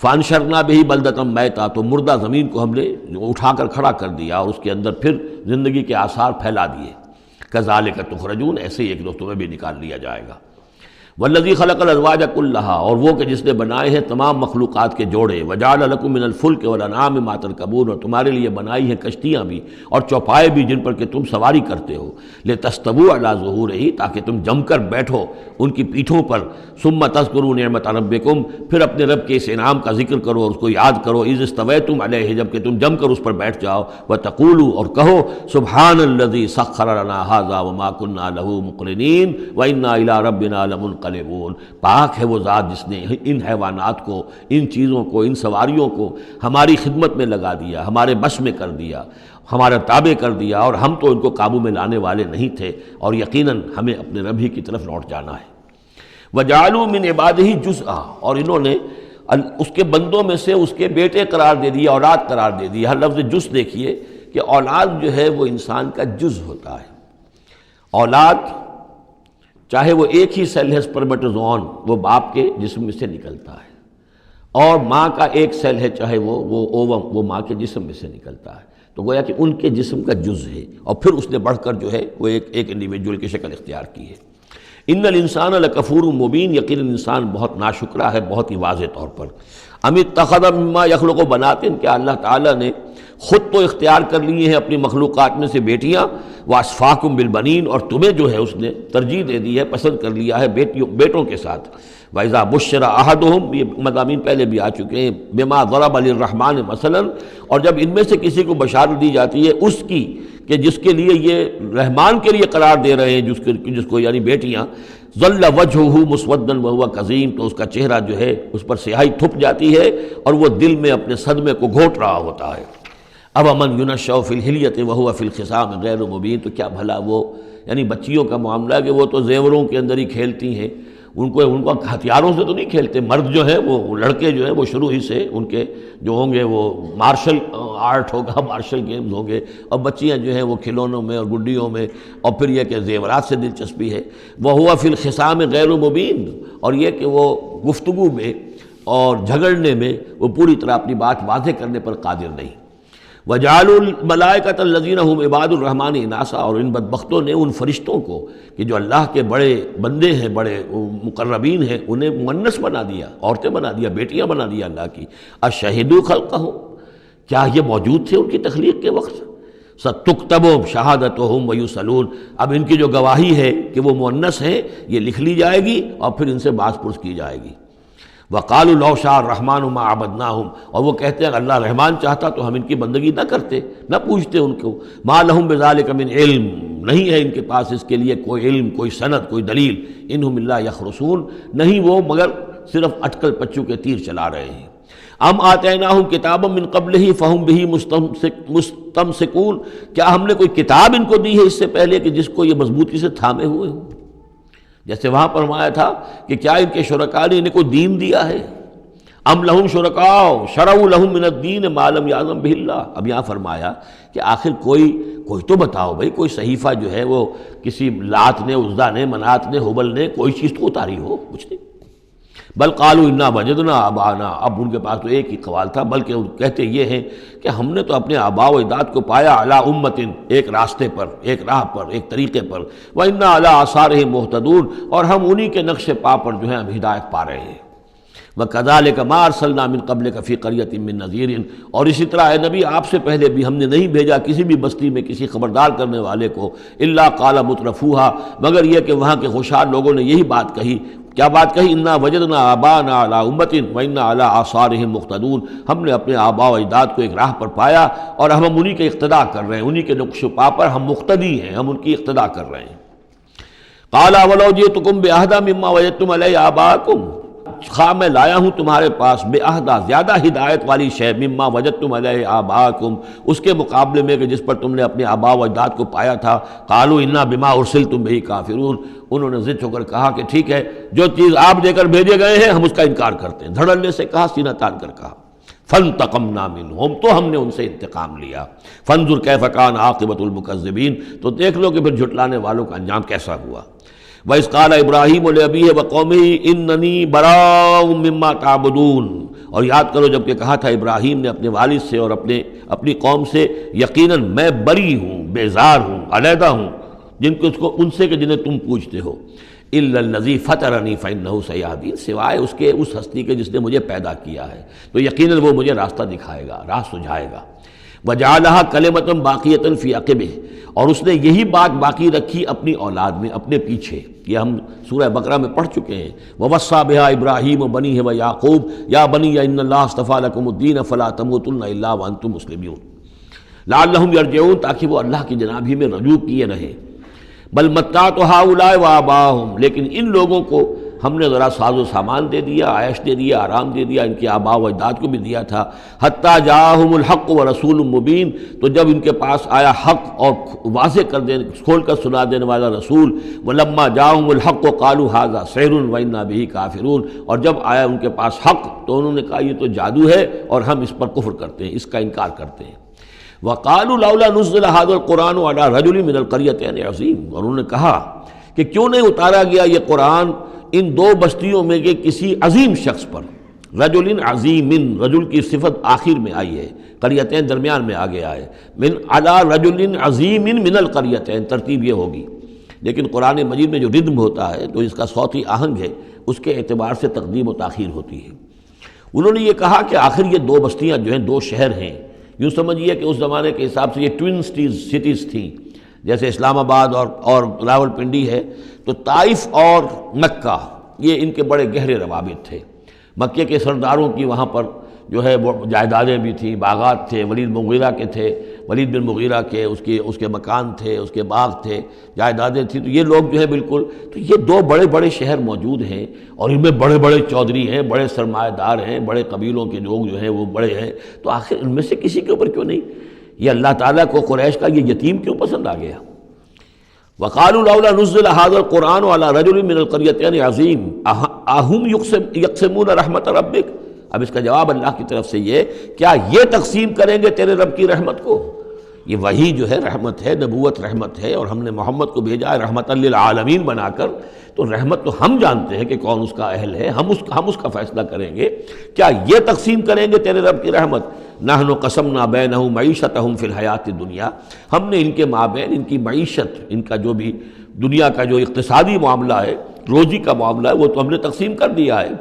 B: فانشرنا بہ بلدۃ میتا، تو مردہ زمین کو ہم نے اٹھا کر کھڑا کر دیا اور اس کے اندر پھر زندگی کے آثار پھیلا دیے۔ کذالک تخرجون، ایسے ہی ایک دو تمہیں بھی نکال لیا جائے گا۔ والذی خلق الازواج کلھا، اور وہ کہ جس نے بنائے ہیں تمام مخلوقات کے جوڑے، وجعل لکم من الفلک والانعام ما ترکبون، اور تمہارے لیے بنائی ہیں کشتیاں بھی اور چوپائے بھی جن پر کہ تم سواری کرتے ہو، لتستووا علی ظہورہ، تاکہ تم جم کر بیٹھو ان کی پیٹھوں پر، ثم تذکروا نعمت ربکم، پھر اپنے رب کے اس انعام کا ذکر کرو اور اس کو یاد کرو، اذ استویتم علیہ، جب کہ تم جم کر اس پر بیٹھ جاؤ، وتقولوا، اور کہو سبحان الذی سخر لنا ھذا وما کنا لہ مقرنین وإنا الی ربنا لمنقلبون۔ منقلبون، پاک ہے وہ ذات جس نے ان حیوانات کو، ان چیزوں کو، ان سواریوں کو ہماری خدمت میں لگا دیا، ہمارے بس میں کر دیا، ہمارا تابع کر دیا، اور ہم تو ان کو قابو میں لانے والے نہیں تھے، اور یقیناً ہمیں اپنے رب ہی کی طرف لوٹ جانا ہے۔ وَجَعَلُوا مِنْ عِبَادِهِ جُزْءًا، اور انہوں نے اس کے بندوں میں سے اس کے بیٹے قرار دے دیے، اولاد قرار دے دی۔ ہر لفظ جز دیکھیے کہ اولاد جو ہے وہ انسان کا جز ہوتا ہے۔ اولاد چاہے وہ ایک ہی سیل ہے سپرمیٹوزوون، وہ باپ کے جسم میں سے نکلتا ہے، اور ماں کا ایک سیل ہے چاہے وہ اووم، وہ ماں کے جسم میں سے نکلتا ہے، تو گویا کہ ان کے جسم کا جز ہے، اور پھر اس نے بڑھ کر جو ہے وہ ایک انڈیویجول کی شکل اختیار کی ہے۔ ان الانسان لکفور مبین، یقیناً انسان بہت ناشکرا ہے، بہت ہی واضح طور پر۔ ام اتخذ مما یخلق بنات، کیا اللہ تعالیٰ نے خود تو اختیار کر لیے ہیں اپنی مخلوقات میں سے بیٹیاں، واسفاکم بالبنین، اور تمہیں جو ہے اس نے ترجیح دے دی ہے، پسند کر لیا ہے بیٹوں کے ساتھ۔ وَإِذَا بُشِّرَ أَحَدُهُمْ، یہ مضامین پہلے بھی آ چکے ہیں، بما ضرب للرحمن مثلا، اور جب ان میں سے کسی کو بشارت دی جاتی ہے اس کی کہ جس کے لیے یہ رحمان کے لیے قرار دے رہے ہیں جس کو یعنی بیٹیاں، ظل وجهه مسودا وهو كظيم، تو اس کا چہرہ جو ہے اس پر سیاہی تھپ جاتی ہے اور وہ دل میں اپنے صدمے کو گھوٹ رہا ہوتا ہے۔ اب من ينشأ في الحلیۃ وهو في الخصام غیر مبین، تو کیا بھلا وہ یعنی بچیوں کا معاملہ ہے کہ وہ تو زیوروں کے اندر ہی کھیلتی ہیں، ان کو ہتھیاروں سے تو نہیں کھیلتے۔ مرد جو ہے وہ لڑکے جو ہیں وہ شروع ہی سے ان کے جو ہوں گے وہ مارشل آرٹ ہوگا، مارشل گیمز ہوں گے، اور بچیاں جو ہیں وہ کھلونوں میں اور گڈیوں میں، اور پھر یہ کہ زیورات سے دلچسپی ہے۔ وَهُوَ فِي الْخِصَامِ غَيْرُ مُبِينٍ، اور یہ کہ وہ گفتگو میں اور جھگڑنے میں وہ پوری طرح اپنی بات واضح کرنے پر قادر نہیں۔ وَجَعَلُوا الْمَلَائِكَةَ الَّذِينَ هُمْ عِبَادُ الرَّحْمَنِ إِنَاثًا، اور ان بدبختوں نے ان فرشتوں کو کہ جو اللہ کے بڑے بندے ہیں، بڑے مقربین ہیں، انہیں مؤنث بنا دیا، عورتیں بنا دیا، بیٹیاں بنا دیا اللہ کی۔ أَشَهِدُوا خَلْقَهُمْ، کیا یہ موجود تھے ان کی تخلیق کے وقت؟ سَتُكْتَبُ شَهَادَتُهُمْ وَيُسْأَلُونَ، اب ان کی جو گواہی ہے کہ وہ مؤنث ہیں یہ لکھ لی جائے گی اور پھر ان سے باز پرس کی جائے گی۔ وَقَالُوا لَوْ شَاءَ الرَّحْمَنُ مَا عَبَدْنَاهُمْ، اور وہ کہتے ہیں اللہ رحمان چاہتا تو ہم ان کی بندگی نہ کرتے، نہ پوچھتے ان کو۔ مَا لَهُمْ بِذَلِكَ مِنْ علم، نہیں ہے ان کے پاس اس کے لیے کوئی علم، کوئی سند، کوئی دلیل۔ اِنْهُمْ إِلَّا يَخْرُصُونَ، نہیں وہ مگر صرف اٹکل پچو کے تیر چلا رہے ہیں۔ ام آتیناہم کتابا من قبلہ فہم بہ مستمسکون، کیا ہم نے کوئی کتاب ان کو دی ہے اس سے پہلے کہ جس کو یہ مضبوطی سے تھامے ہوئے ہوں؟ جیسے وہاں فرمایا تھا کہ کیا ان کے شرکاء نے انہیں کوئی دین دیا ہے؟ ام لہم شرکاء شرعوا لہم من الدین ما لم یعظم بہ اللہ، اب یہاں فرمایا کہ آخر کوئی تو بتاؤ بھائی، کوئی صحیفہ جو ہے وہ کسی لات نے، عزا نے، منات نے، ہبل نے کوئی چیز تو اتاری ہو، کچھ نہیں۔ بل قالوا انا وجدنا آباءنا، اب ان کے پاس تو ایک ہی قوال تھا، بلکہ کہتے یہ ہیں کہ ہم نے تو اپنے آباء و اجداد کو پایا علی امت، ایک راستے پر، ایک راہ پر، ایک طریقے پر، وانا علی آثارہم مہتدون، اور ہم انہی کے نقش پا پر جو ہے ہم ہدایت پا رہے ہیں۔ وَكَذَلِكَ مَا أَرْسَلْنَا مِن قَبْلِكَ فِي قَرْيَةٍ مِّن نَذِيرٍ، اور اسی طرح اے نبی آپ سے پہلے بھی ہم نے نہیں بھیجا کسی بھی بستی میں کسی خبردار کرنے والے کو، إِلَّا قَالَ مُتْرَفُوهَا، مگر یہ کہ وہاں کے خوشحال لوگوں نے یہی بات کہی۔ کیا بات کہی؟ انا وجدنا آباءنا علی امت وانا علی آثارہم مقتدون، ہم نے اپنے آباء و اجداد کو ایک راہ پر پایا اور ہم انہی کے اقتداء کر رہے ہیں، انہی کے نقش و پا پر ہم مقتدی ہیں، ہم ان کی اقتداء کر رہے ہیں۔ قال اولو جئتکم باہدی مما وجدتم علیہ آباءکم، خواہ میں لایا ہوں تمہارے پاس بے عہدہ زیادہ ہدایت والی شے، مما وجدتم علیہ آباءکم، اس کے مقابلے میں کہ جس پر تم نے اپنے آباء و اجداد کو پایا تھا۔ قالوا انا بما ارسلتم بہ کافرون، انہوں نے ضد ہو کر کہا کہ ٹھیک ہے جو چیز آپ دے کر بھیجے گئے ہیں ہم اس کا انکار کرتے ہیں، دھڑلے سے کہا، سینہ تان کر کہا۔ فانتقمنا منہم، تو ہم نے ان سے انتقام لیا۔ فانظر کیف کان عاقبۃ المکذبین، تو دیکھ لو کہ پھر جھٹلانے والوں کا انجام کیسا ہوا۔ وَإِذْ قَالَ إِبْرَاهِيمُ لِأَبِيهِ وَقَوْمِهِ إِنَّنِي بَرَاءٌ مِّمَّا تَعْبُدُونَ، اور یاد کرو جب کہ کہا تھا ابراہیم نے اپنے والد سے اور اپنی قوم سے، یقیناً میں بری ہوں، بیزار ہوں، علیحدہ ہوں ان سے کہ جنہیں تم پوجتے ہو۔ إِلَّا الَّذِي فَطَرَنِي فَإِنَّهُ سَيَهْدِينِ، سوائے اس کے اس ہستی کے جس نے مجھے پیدا کیا ہے تو یقیناً وہ مجھے راستہ دکھائے گا، راہ سجھائے گا۔ وَجَعَلَهَا كَلِمَةً بَاقِيَةً فِي عَقِبِهِ، اور اس نے یہی بات باقی رکھی اپنی اولاد میں، اپنے پیچھے، یہ ہم سورہ بقرہ میں پڑھ چکے ہیں۔ وَوَصَّى بِهَا إِبْرَاهِيمُ بَنِيهِ وَيَعْقُوبُ يَا بَنِيَّ إِنَّ اللَّهَ اصْطَفَىٰ لَكُمُ الدِّينَ فَلَا تَمُوتُنَّ إِلَّا وَأَنتُم مُّسْلِمُونَ لَعَلَّهُمْ يَرْجِعُونَ، تاکہ وہ اللہ کی جناب ہی میں رجوع کیے رہیں۔ بل متعت ہؤلاء وآباءهم، لیکن ان لوگوں کو ہم نے ذرا ساز و سامان دے دیا، عیش دے دیا، آرام دے دیا، ان کے آباء و اجداد کو بھی دیا تھا۔ حتیٰ جاءہم الحق ورسول مبین، تو جب ان کے پاس آیا حق اور واضح کر دینے، کھول کر سنا دینے والا رسول، ولما جاءہم الحق قالوا ھذا سحر وانا بہ کافرون، اور جب آیا ان کے پاس حق تو انہوں نے کہا یہ تو جادو ہے اور ہم اس پر کفر کرتے ہیں، اس کا انکار کرتے ہیں۔ وقالوا لولا نزل هذا القرآن على رجل من القريتين عظیم، اور انہوں نے کہا کہ کیوں نہیں اتارا گیا یہ قرآن ان دو بستیوں میں کے کسی عظیم شخص پر۔ رجل عظیم، رجل کی صفت آخر میں آئی ہے، قریتین درمیان میں آگے آئے، من علی رجل عظیم من القریتین، ترتیب یہ ہوگی، لیکن قرآن مجید میں جو ردم ہوتا ہے تو اس کا صوتی آہنگ ہے، اس کے اعتبار سے تقدیم و تاخیر ہوتی ہے۔ انہوں نے یہ کہا کہ آخر یہ دو بستیاں جو ہیں دو شہر ہیں، یوں سمجھیے کہ اس زمانے کے حساب سے یہ ٹوین سٹیز تھیں، جیسے اسلام آباد اور راول پنڈی ہے، تو طائف اور مکہ یہ ان کے بڑے گہرے روابط تھے۔ مکے کے سرداروں کی وہاں پر جو ہے وہ جائیدادیں بھی تھیں، باغات تھے، ولید مغیرہ کے تھے، ولید بن مغیرہ کے اس کے مکان تھے، اس کے باغ تھے، جائیدادیں تھیں، تو یہ لوگ جو ہے بالکل، تو یہ دو بڑے بڑے شہر موجود ہیں اور ان میں بڑے بڑے چودھری ہیں، بڑے سرمایہ دار ہیں، بڑے قبیلوں کے لوگ جو ہیں وہ بڑے ہیں، تو آخر ان میں سے کسی کے اوپر کیوں نہیں؟ یہ اللہ تعالیٰ کو قریش کا یہ یتیم کیوں پسند آ گیا؟ وقالوا لولا نزل هذا القرآن على رجل من القريتين عظیم اهم يقسمون رحمت ربک، اب اس کا جواب اللہ کی طرف سے یہ، کیا یہ تقسیم کریں گے تیرے رب کی رحمت کو؟ یہ وحی جو ہے رحمت ہے، نبوت رحمت ہے، اور ہم نے محمد کو بھیجا ہے رحمت للعالمین بنا کر، تو رحمت تو ہم جانتے ہیں کہ کون اس کا اہل ہے، ہم اس کا فیصلہ کریں گے، کیا یہ تقسیم کریں گے تیرے رب کی رحمت؟ نحن قسمنا بینہم معیشتہم فی الحیات الدنیا، ہم نے ان کے مابین ان کی معیشت، ان کا جو بھی دنیا کا جو اقتصادی معاملہ ہے، روزی کا معاملہ ہے، وہ تو ہم نے تقسیم کر دیا ہے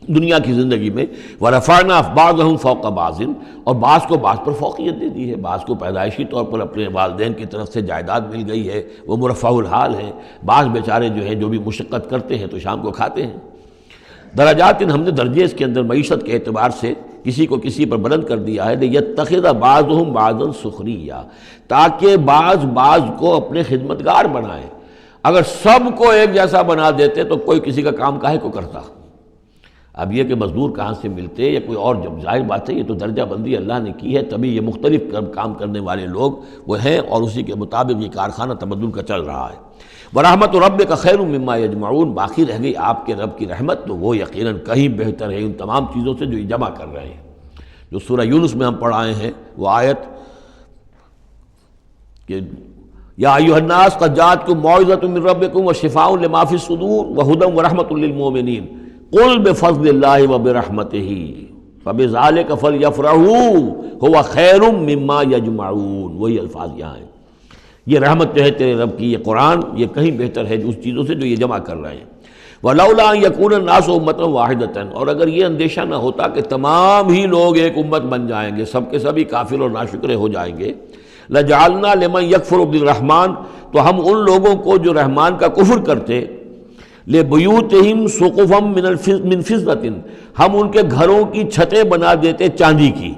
B: دنیا کی زندگی میں۔ ورفعنا بعضهم فوق بعض، اور بعض کو بعض پر فوقیت دے دی ہے، بعض کو پیدائشی طور پر اپنے والدین کی طرف سے جائیداد مل گئی ہے، وہ مرفع الحال ہیں، بعض بیچارے جو ہیں جو بھی مشقت کرتے ہیں تو شام کو کھاتے ہیں۔ درجات، ہم نے درجے اس کے اندر معیشت کے اعتبار سے کسی کو کسی پر بلند کر دیا ہے، لیتخذ بعضهم بعضا سخریا، تاکہ بعض کو اپنے خدمتگار بنائیں۔ اگر سب کو ایک جیسا بنا دیتے تو کوئی کسی کا کام کاہے کو کرتا؟ اب یہ کہ مزدور کہاں سے ملتے یا کوئی اور، جب ظاہر بات ہے یہ تو درجہ بندی اللہ نے کی ہے، تبھی یہ مختلف کام کرنے والے لوگ وہ ہیں، اور اسی کے مطابق یہ کارخانہ تبدل کا چل رہا ہے۔ وَرَحْمَتُ رَبِّكَ خَيْرٌ مِّمَّا يَجْمَعُونَ، باقی رہ گئی آپ کے رب کی رحمت، تو وہ یقیناً کہیں بہتر ہے ان تمام چیزوں سے جو یہ جمع کر رہے ہیں۔ جو سورہ یونس میں ہم پڑھ آئے ہیں وہ آیت کہ یا ایھا الناس قد جاءتکم موعظۃ من ربکم وشفاء لما فی الصدور وہدی ورحمۃ للمؤمنین قل بفضل اللہ وبرحمتہ فبذلک فلیفرحوا ھو خیر مما یجمعون، وہی الفاظ یہاں ہیں۔ یہ رحمت جو ہے تیرے رب کی، یہ قرآن، یہ کہیں بہتر ہے اس چیزوں سے جو یہ جمع کر رہے ہیں۔ وَلَوْلَا أَن يَكُونَ النَّاسُ أُمَّةً وَاحِدَةً، اور اگر یہ اندیشہ نہ ہوتا کہ تمام ہی لوگ ایک امت بن جائیں گے، سب کے سبھی کافر اور ناشکرے ہو جائیں گے، لَجَعَلْنَا لِمَن يَكْفُرُ بِالرَّحْمَٰنِ، تو ہم ان لوگوں کو جو رحمان کا کفر کرتے، لِبُيُوتِهِمْ سُقُفًا مِّن فِضَّةٍ، ہم ان کے گھروں کی چھتیں بنا دیتے چاندی کی،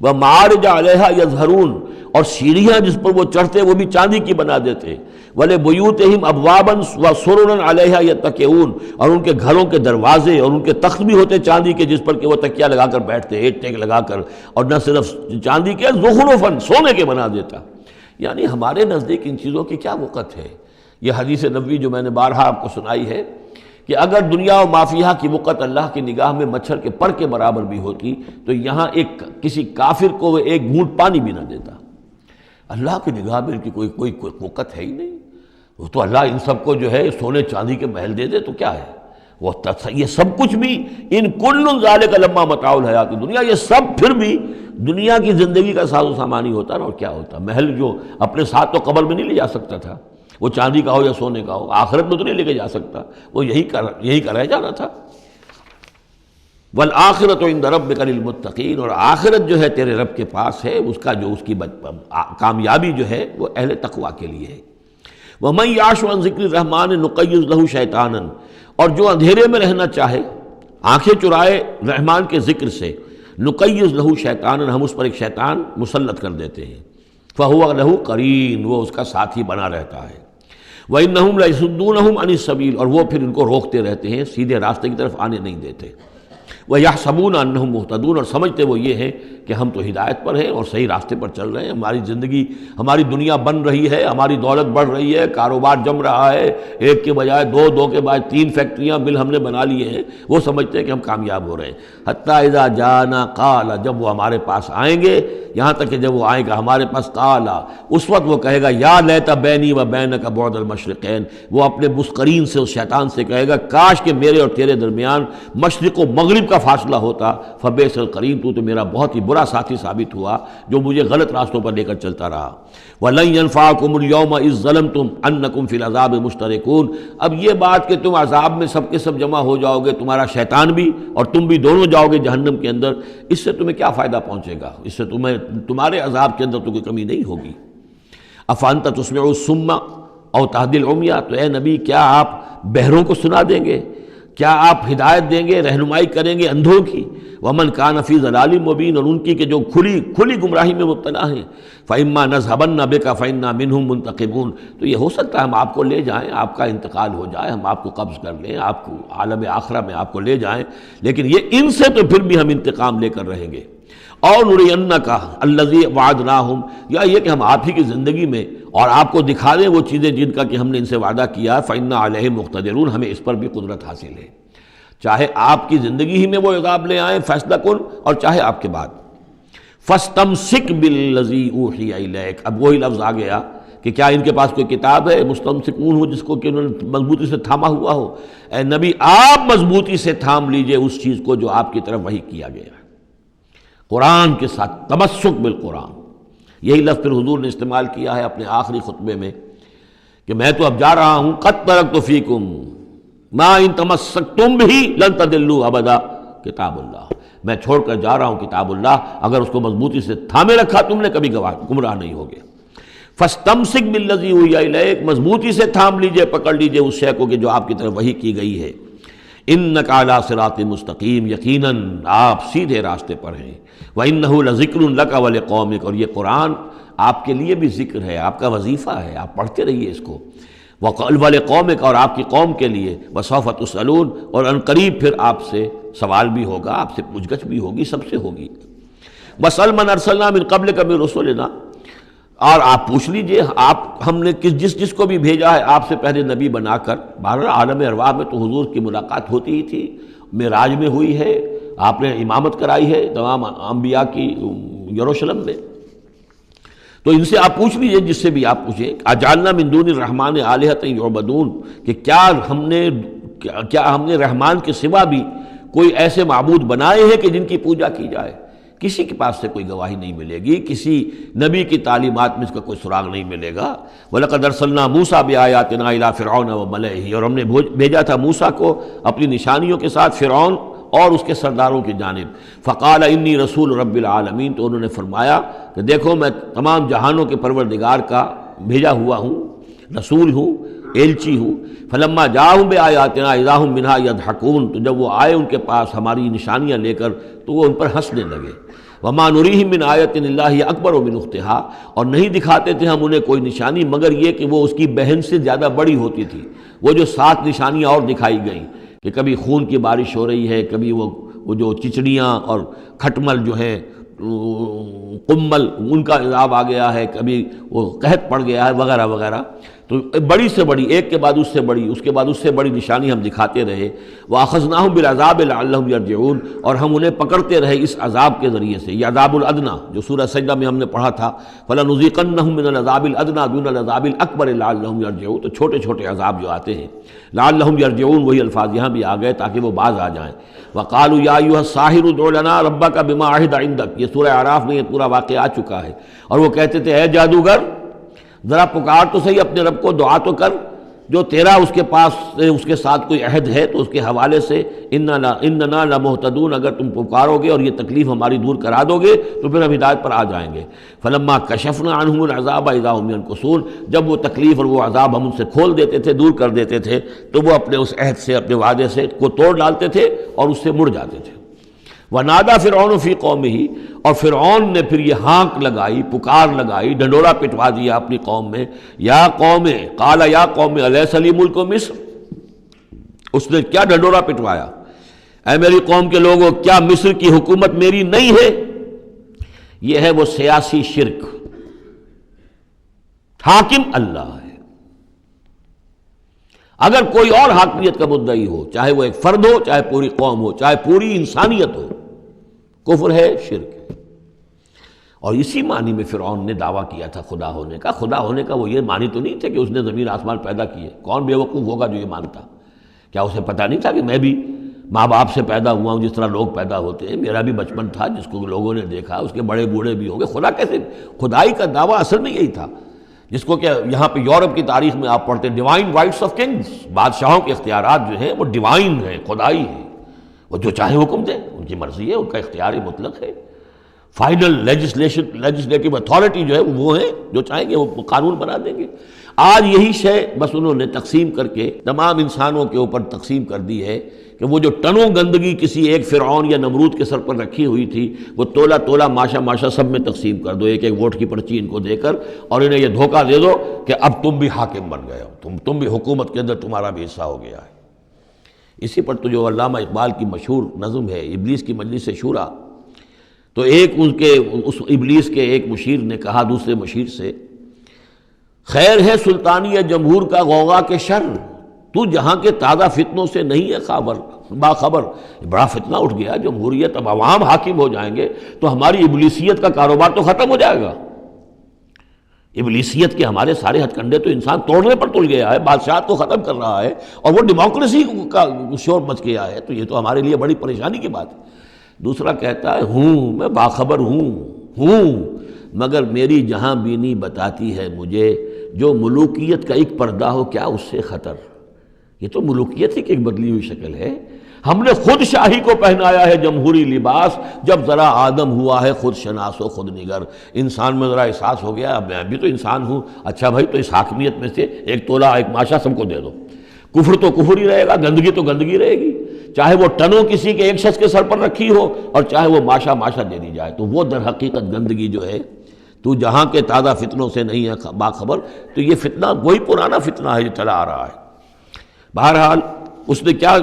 B: وَمَعَارِجَ عَلَيْهَا يَظْهَرُونَ، اور سیڑھیاں جس پر وہ چڑھتے وہ بھی چاندی کی بنا دیتے، وَلِبُيُوتِهِمْ أَبْوَابًا وَسُرُرًا عَلَيْهَا يَتَّكِئُونَ، اور ان کے گھروں کے دروازے اور ان کے تخت بھی ہوتے چاندی کے جس پر کہ وہ تکیہ لگا کر بیٹھتے، ایٹ ٹیک لگا کر، اور نہ صرف چاندی کے، زخرفاً، سونے کے بنا دیتا۔ یعنی ہمارے نزدیک ان چیزوں کی کیا وقت ہے؟ یہ حدیث نبوی جو میں نے بارہا آپ کو سنائی ہے کہ اگر دنیا و مافیہا کی وقت اللہ کی نگاہ میں مچھر کے پر کے برابر بھی ہوتی تو یہاں کسی کافر کو وہ ایک گھونٹ پانی بھی نہ دیتا۔ اللہ کی نگاہ میں ان کی کوئی وقت ہے ہی نہیں، وہ تو اللہ ان سب کو جو ہے سونے چاندی کے محل دے دے تو کیا ہے، وہ یہ سب کچھ بھی، ان کل ذالک لما متاع الحیات الدنیا، یہ سب پھر بھی دنیا کی زندگی کا ساز و سامان ہی ہوتا نا، اور کیا ہوتا؟ محل جو اپنے ساتھ تو قبر میں نہیں لے جا سکتا تھا، وہ چاندی کا ہو یا سونے کا ہو، آخرت میں تو نہیں لے کے جا سکتا، وہ یہی کا رہ جانا تھا۔ والآخرۃ عند ربک للمتقین، اور آخرت جو ہے تیرے رب کے پاس ہے، اس کی کامیابی جو ہے وہ اہل تقویٰ کے لیے ہے۔ ومن یعش عن ذکر الرحمن نقیض له شیطانا، اور جو اندھیرے میں رہنا چاہے، آنکھیں چرائے رحمان کے ذکر سے، نقیض له شیطانا، ہم اس پر ایک شیطان مسلط کر دیتے ہیں، فہو له قرین، وہ اس کا ساتھی بنا رہتا ہے۔ وَإِنَّهُمْ لَيَصُدُّونَهُمْ عَنِ السَّبِيلِ، اور وہ پھر ان کو روکتے رہتے ہیں، سیدھے راستے کی طرف آنے نہیں دیتے۔ وَيَحْسَبُونَ أَنَّهُمْ مُهْتَدُونَ، اور سمجھتے وہ یہ ہیں کہ ہم تو ہدایت پر ہیں اور صحیح راستے پر چل رہے ہیں، ہماری زندگی، ہماری دنیا بن رہی ہے، ہماری دولت بڑھ رہی ہے، کاروبار جم رہا ہے، ایک کے بجائے دو، دو کے بعد 3 فیکٹریاں، مل ہم نے بنا لیے ہیں، وہ سمجھتے ہیں کہ ہم کامیاب ہو رہے ہیں۔ حتیٰ اذا جانا قال، جب وہ ہمارے پاس آئیں گے، یہاں تک کہ جب وہ آئے گا ہمارے پاس، قال، اس وقت وہ کہے گا یا لیت بینی و بینک بعد المشرقین، وہ اپنے مسقرین سے، اس شیطان سے کہے گا کاش کہ میرے اور تیرے درمیان مشرق و مغرب کا فاصلہ ہوتا، فبئس القرین، تو میرا بہت ہی برا ساتھی ثابت ہوا جو مجھے غلط راستوں پر لے کر چلتا رہا۔ وَلَن يَنفَعَكُمُ الْيَوْمَ إِذ ظَّلَمْتُمْ أَنَّكُمْ فِي الْعَذَابِ مُشْتَرِكُونَ، اب یہ بات کہ تم عذاب میں سب کے سب جمع ہو جاؤ گے، تمہارا شیطان بھی اور تم بھی دونوں جاؤ گے جہنم کے اندر، اس سے تمہیں کیا فائدہ پہنچے گا؟ اس سے تمہارے عذاب کے اندر تو کوئی کمی نہیں ہوگی۔ أَفَأَنْتَ تُسْمِعُ الصُّمَّ أَوْ تَهْدِي الْعُمْيَ، تو اے نبی کیا آپ بہروں کو سنا دیں گے؟ کیا آپ ہدایت دیں گے، رہنمائی کریں گے اندھوں کی؟ ومن کان فی ضلال مبین، اور ان کی کہ جو کھلی گمراہی میں مبتلا ہیں۔ فإما نذهبن بک فإنا منهم منتقمون، تو یہ ہو سکتا ہے ہم آپ کو لے جائیں، آپ کا انتقال ہو جائے، ہم آپ کو قبض کر لیں، آپ کو عالم آخرہ میں آپ کو لے جائیں، لیکن یہ ان سے تو پھر بھی ہم انتقام لے کر رہیں گے۔ اور نرینک الذی وعدناہم، یا یہ کہ ہم آپ ہی کی زندگی میں اور آپ کو دکھا دیں وہ چیزیں جن کا کہ ہم نے ان سے وعدہ کیا، فإنا علیہم مقتدرون، ہمیں اس پر بھی قدرت حاصل ہے، چاہے آپ کی زندگی ہی میں وہ عذاب لے آئیں فیصلہ کن، اور چاہے آپ کے بعد۔ فاستمسک بالذی اوحی الیک، اب وہی لفظ آ گیا کہ کیا ان کے پاس کوئی کتاب ہے مستمسکون ہو جس کو کہ انہوں نے مضبوطی سے تھاما ہوا ہو؟ اے نبی آپ مضبوطی سے تھام لیجئے اس چیز کو جو آپ کی طرف وحی کیا گیا ہے، قرآن کے ساتھ، تمسک بالقرآن۔ یہی لفظ پھر حضور نے استعمال کیا ہے اپنے آخری خطبے میں کہ میں تو اب جا رہا ہوں، قد ترکت فیکم ما ان تمسکتم بہ لن تضلوا ابدا، کتاب اللہ، میں چھوڑ کر جا رہا ہوں کتاب اللہ، اگر اس کو مضبوطی سے تھامے رکھا تم نے کبھی گمراہ نہیں ہوگے۔ فاستمسک بالذی اوحی الیک، مضبوطی سے تھام لیجئے، پکڑ لیجئے اس شے کو کہ جو آپ کی طرف وحی کی گئی ہے۔ انک علی صراط مستقیم، یقیناً آپ سیدھے راستے پر ہیں۔ وانہ لذکر لک ولقومک، اور یہ قرآن آپ کے لیے بھی ذکر ہے، آپ کا وظیفہ ہے، آپ پڑھتے رہیے اس کو۔ وَلِقَوْمِكَ، اور آپ کی قوم کے لیے، وَسَوْفَ تُسْأَلُونَ، اور عنقریب پھر آپ سے سوال بھی ہوگا، آپ سے پوچھ گچھ بھی ہوگی، سب سے ہوگی۔ وَاسْأَلْ مَنْ أَرْسَلْنَا مِنْ قَبْلِكَ مِنْ رُسُلِنَا، اور آپ پوچھ لیجئے، ہم نے جس کو بھی بھیجا ہے آپ سے پہلے نبی بنا کر۔ بہرحال عالم ارواح میں تو حضور کی ملاقات ہوتی ہی تھی، معراج میں ہوئی ہے، آپ نے امامت کرائی ہے تمام انبیاء کی یروشلم میں، تو ان سے آپ پوچھ لیجئے، جس سے بھی آپ پوچھیں۔ اجعلنا من دون الرحمن آلہۃ یعبدون، کہ کیا ہم نے رحمان کے سوا بھی کوئی ایسے معبود بنائے ہیں کہ جن کی پوجا کی جائے؟ کسی کے پاس سے کوئی گواہی نہیں ملے گی، کسی نبی کی تعلیمات میں اس کا کوئی سراغ نہیں ملے گا۔ وَلَقَدْ أَرْسَلْنَا مُوسَىٰ بِآيَاتِنَا إِلَىٰ فِرْعَوْنَ وَمَلَئِهِ، اور ہم نے بھیجا تھا موسیٰ کو اپنی نشانیوں کے ساتھ فرعون اور اس کے سرداروں کی جانب۔ فقال انی رسول رب العالمین، تو انہوں نے فرمایا کہ دیکھو میں تمام جہانوں کے پروردگار کا بھیجا ہوا ہوں، رسول ہوں، ایلچی ہوں۔ فلما جاءہم بآیاتنا اذا ہم منہا یضحکون، تو جب وہ آئے ان کے پاس ہماری نشانیاں لے کر تو وہ ان پر ہنسنے لگے۔ وما نریہم من آیۃ الا ہی اکبر من اختہا، اور نہیں دکھاتے تھے ہم انہیں کوئی نشانی مگر یہ کہ وہ اس کی بہن سے زیادہ بڑی ہوتی تھی۔ وہ جو 7 نشانیاں اور دکھائی گئیں کہ کبھی خون کی بارش ہو رہی ہے، کبھی وہ جو چچڑیاں اور کھٹمل جو ہیں قمل ان کا عذاب آ گیا ہے، کبھی وہ قحط پڑ گیا ہے، وغیرہ وغیرہ، تو بڑی سے بڑی، ایک کے بعد اس سے بڑی، اس کے بعد اس سے بڑی نشانی ہم دکھاتے رہے۔ وَأَخَذْنَاهُمْ بِالْعَذَابِ لَعَلَّهُمْ يَرْجِعُونَ، اور ہم انہیں پکڑتے رہے اس عذاب کے ذریعے سے، یہ عذاب الادنیٰ جو سورہ سجدہ میں ہم نے پڑھا تھا، فَلَنُذِيقَنَّهُم مِّنَ الْعَذَابِ الْأَدْنَىٰ دُونَ الْعَذَابِ الْأَكْبَرِ لَعَلَّهُمْ يَرْجِعُونَ، تو چھوٹے چھوٹے عذاب جو آتے ہیں، لَعَلَّهُمْ يَرْجِعُونَ، وہی الفاظ یہاں بھی آ گئے تاکہ وہ باز آ جائیں۔ وَقَالُوا يَا أَيُّهَا السَّاحِرُ ادْعُ لَنَا رَبَّكَ بِمَا عَهِدَ عِندَكَ، یہ سورہ اعراف میں یہ پورا واقعہ آ چکا ہے۔ اور وہ کہتے تھے اے جادوگر ذرا پکار تو صحیح اپنے رب کو، دعا تو کر، جو تیرا اس کے پاس اس کے ساتھ کوئی عہد ہے تو اس کے حوالے سے اننا لمہتدون، اگر تم پکارو گے اور یہ تکلیف ہماری دور کرا دو گے تو پھر ہم ہدایت پر آ جائیں گے۔ فلما کشفنا عنہم العذاب اذا هم ينكثون، جب وہ تکلیف اور وہ عذاب ہم ان سے کھول دیتے تھے، دور کر دیتے تھے، تو وہ اپنے اس عہد سے، اپنے وعدے سے کو توڑ ڈالتے تھے اور اس سے مڑ جاتے تھے۔ ونادى فرعون فی قومہ، اور فرعون نے پھر یہ ہانک لگائی، پکار لگائی، ڈنڈورا پٹوا دیا اپنی قوم میں، یا قوم، قال یا قوم الیس لی ملک مصر، اس نے کیا ڈنڈورا پٹوایا، اے میری قوم کے لوگوں کیا مصر کی حکومت میری نہیں ہے؟ یہ ہے وہ سیاسی شرک، حاکم اللہ ہے۔ اگر کوئی اور حاکمیت کا مدعی ہو، چاہے وہ ایک فرد ہو، چاہے پوری قوم ہو، چاہے پوری انسانیت ہو، کفر ہے، شرک ہے۔ اور اسی معنی میں فرعون نے دعویٰ کیا تھا خدا ہونے کا۔ خدا ہونے کا وہ یہ معنی تو نہیں تھا کہ اس نے زمین آسمان پیدا کیے۔ کون بے وقوف ہوگا جو یہ مانتا؟ کیا اسے پتہ نہیں تھا کہ میں بھی ماں باپ سے پیدا ہوا ہوں جس طرح لوگ پیدا ہوتے ہیں، میرا بھی بچپن تھا جس کو لوگوں نے دیکھا، اس کے بڑے بوڑھے بھی ہوں گے۔ خدا کیسے؟ خدائی کا دعویٰ اصل میں یہی تھا، جس کو کہ یہاں پہ یورپ کی تاریخ میں آپ پڑھتے ہیں ڈیوائن رائٹس آف کنگز، بادشاہوں کے اختیارات جو ہیں وہ ڈیوائن ہیں، خدائی ہیں، وہ جو چاہے حکم دیں، ان کی مرضی ہے، ان کا اختیار مطلق ہے۔ فائنل لیجسلیٹو اتھارٹی جو ہے وہ ہیں، جو چاہیں گے وہ قانون بنا دیں گے۔ آج یہی شے بس انہوں نے تقسیم کر کے تمام انسانوں کے اوپر تقسیم کر دی ہے کہ وہ جو ٹنوں گندگی کسی ایک فرعون یا نمرود کے سر پر رکھی ہوئی تھی، وہ تولا تولا ماشا ماشا سب میں تقسیم کر دو، ایک ایک ووٹ کی پرچی ان کو دے کر، اور انہیں یہ دھوکہ دے دو کہ اب تم بھی حاکم بن گئے ہو، تم بھی حکومت کے اندر تمہارا بھی حصہ ہو گیا ہے۔ اسی پر تو جو علامہ اقبال کی مشہور نظم ہے ابلیس کی مجلس شورا، تو ایک اس ابلیس کے ایک مشیر نے کہا دوسرے مشیر سے، خیر ہے سلطانی جمہور کا غوغا کے شر، تو جہاں کے تازہ فتنوں سے نہیں ہے باخبر۔ بڑا فتنہ اٹھ گیا، جمہوریت، اب عوام حاکم ہو جائیں گے تو ہماری ابلیسیت کا کاروبار تو ختم ہو جائے گا۔ ابلیسیت کے ہمارے سارے ہتھ کنڈے تو انسان توڑنے پر تل گیا ہے، بادشاہت کو ختم کر رہا ہے، اور وہ ڈیموکریسی کا شور مچ گیا ہے، تو یہ تو ہمارے لیے بڑی پریشانی کی بات ہے۔ دوسرا کہتا ہے میں باخبر ہوں، مگر میری جہاں بینی بتاتی ہے مجھے جو ملوکیت کا ایک پردہ ہو کیا اس سے خطر۔ یہ تو ملوکیت ہی کی ایک بدلی ہوئی شکل ہے۔ ہم نے خود شاہی کو پہنایا ہے جمہوری لباس، جب ذرا آدم ہوا ہے خود شناس و خود نگر۔ انسان میں ذرا احساس ہو گیا اب میں بھی تو انسان ہوں، اچھا بھائی تو اس حاکمیت میں سے ایک تولا ایک ماشا سب کو دے دو۔ کفر تو کفر ہی رہے گا، گندگی تو گندگی رہے گی، چاہے وہ ٹنوں کسی کے ایک شخص کے سر پر رکھی ہو اور چاہے وہ ماشا ماشا دے دی جائے، تو وہ در حقیقت گندگی جو ہے، تو جہاں کے تازہ فتنوں سے نہیں ہے باخبر، تو یہ فتنہ وہی پرانا فتنہ ہے جو چلا آ رہا ہے۔ بہرحال اس نے کیا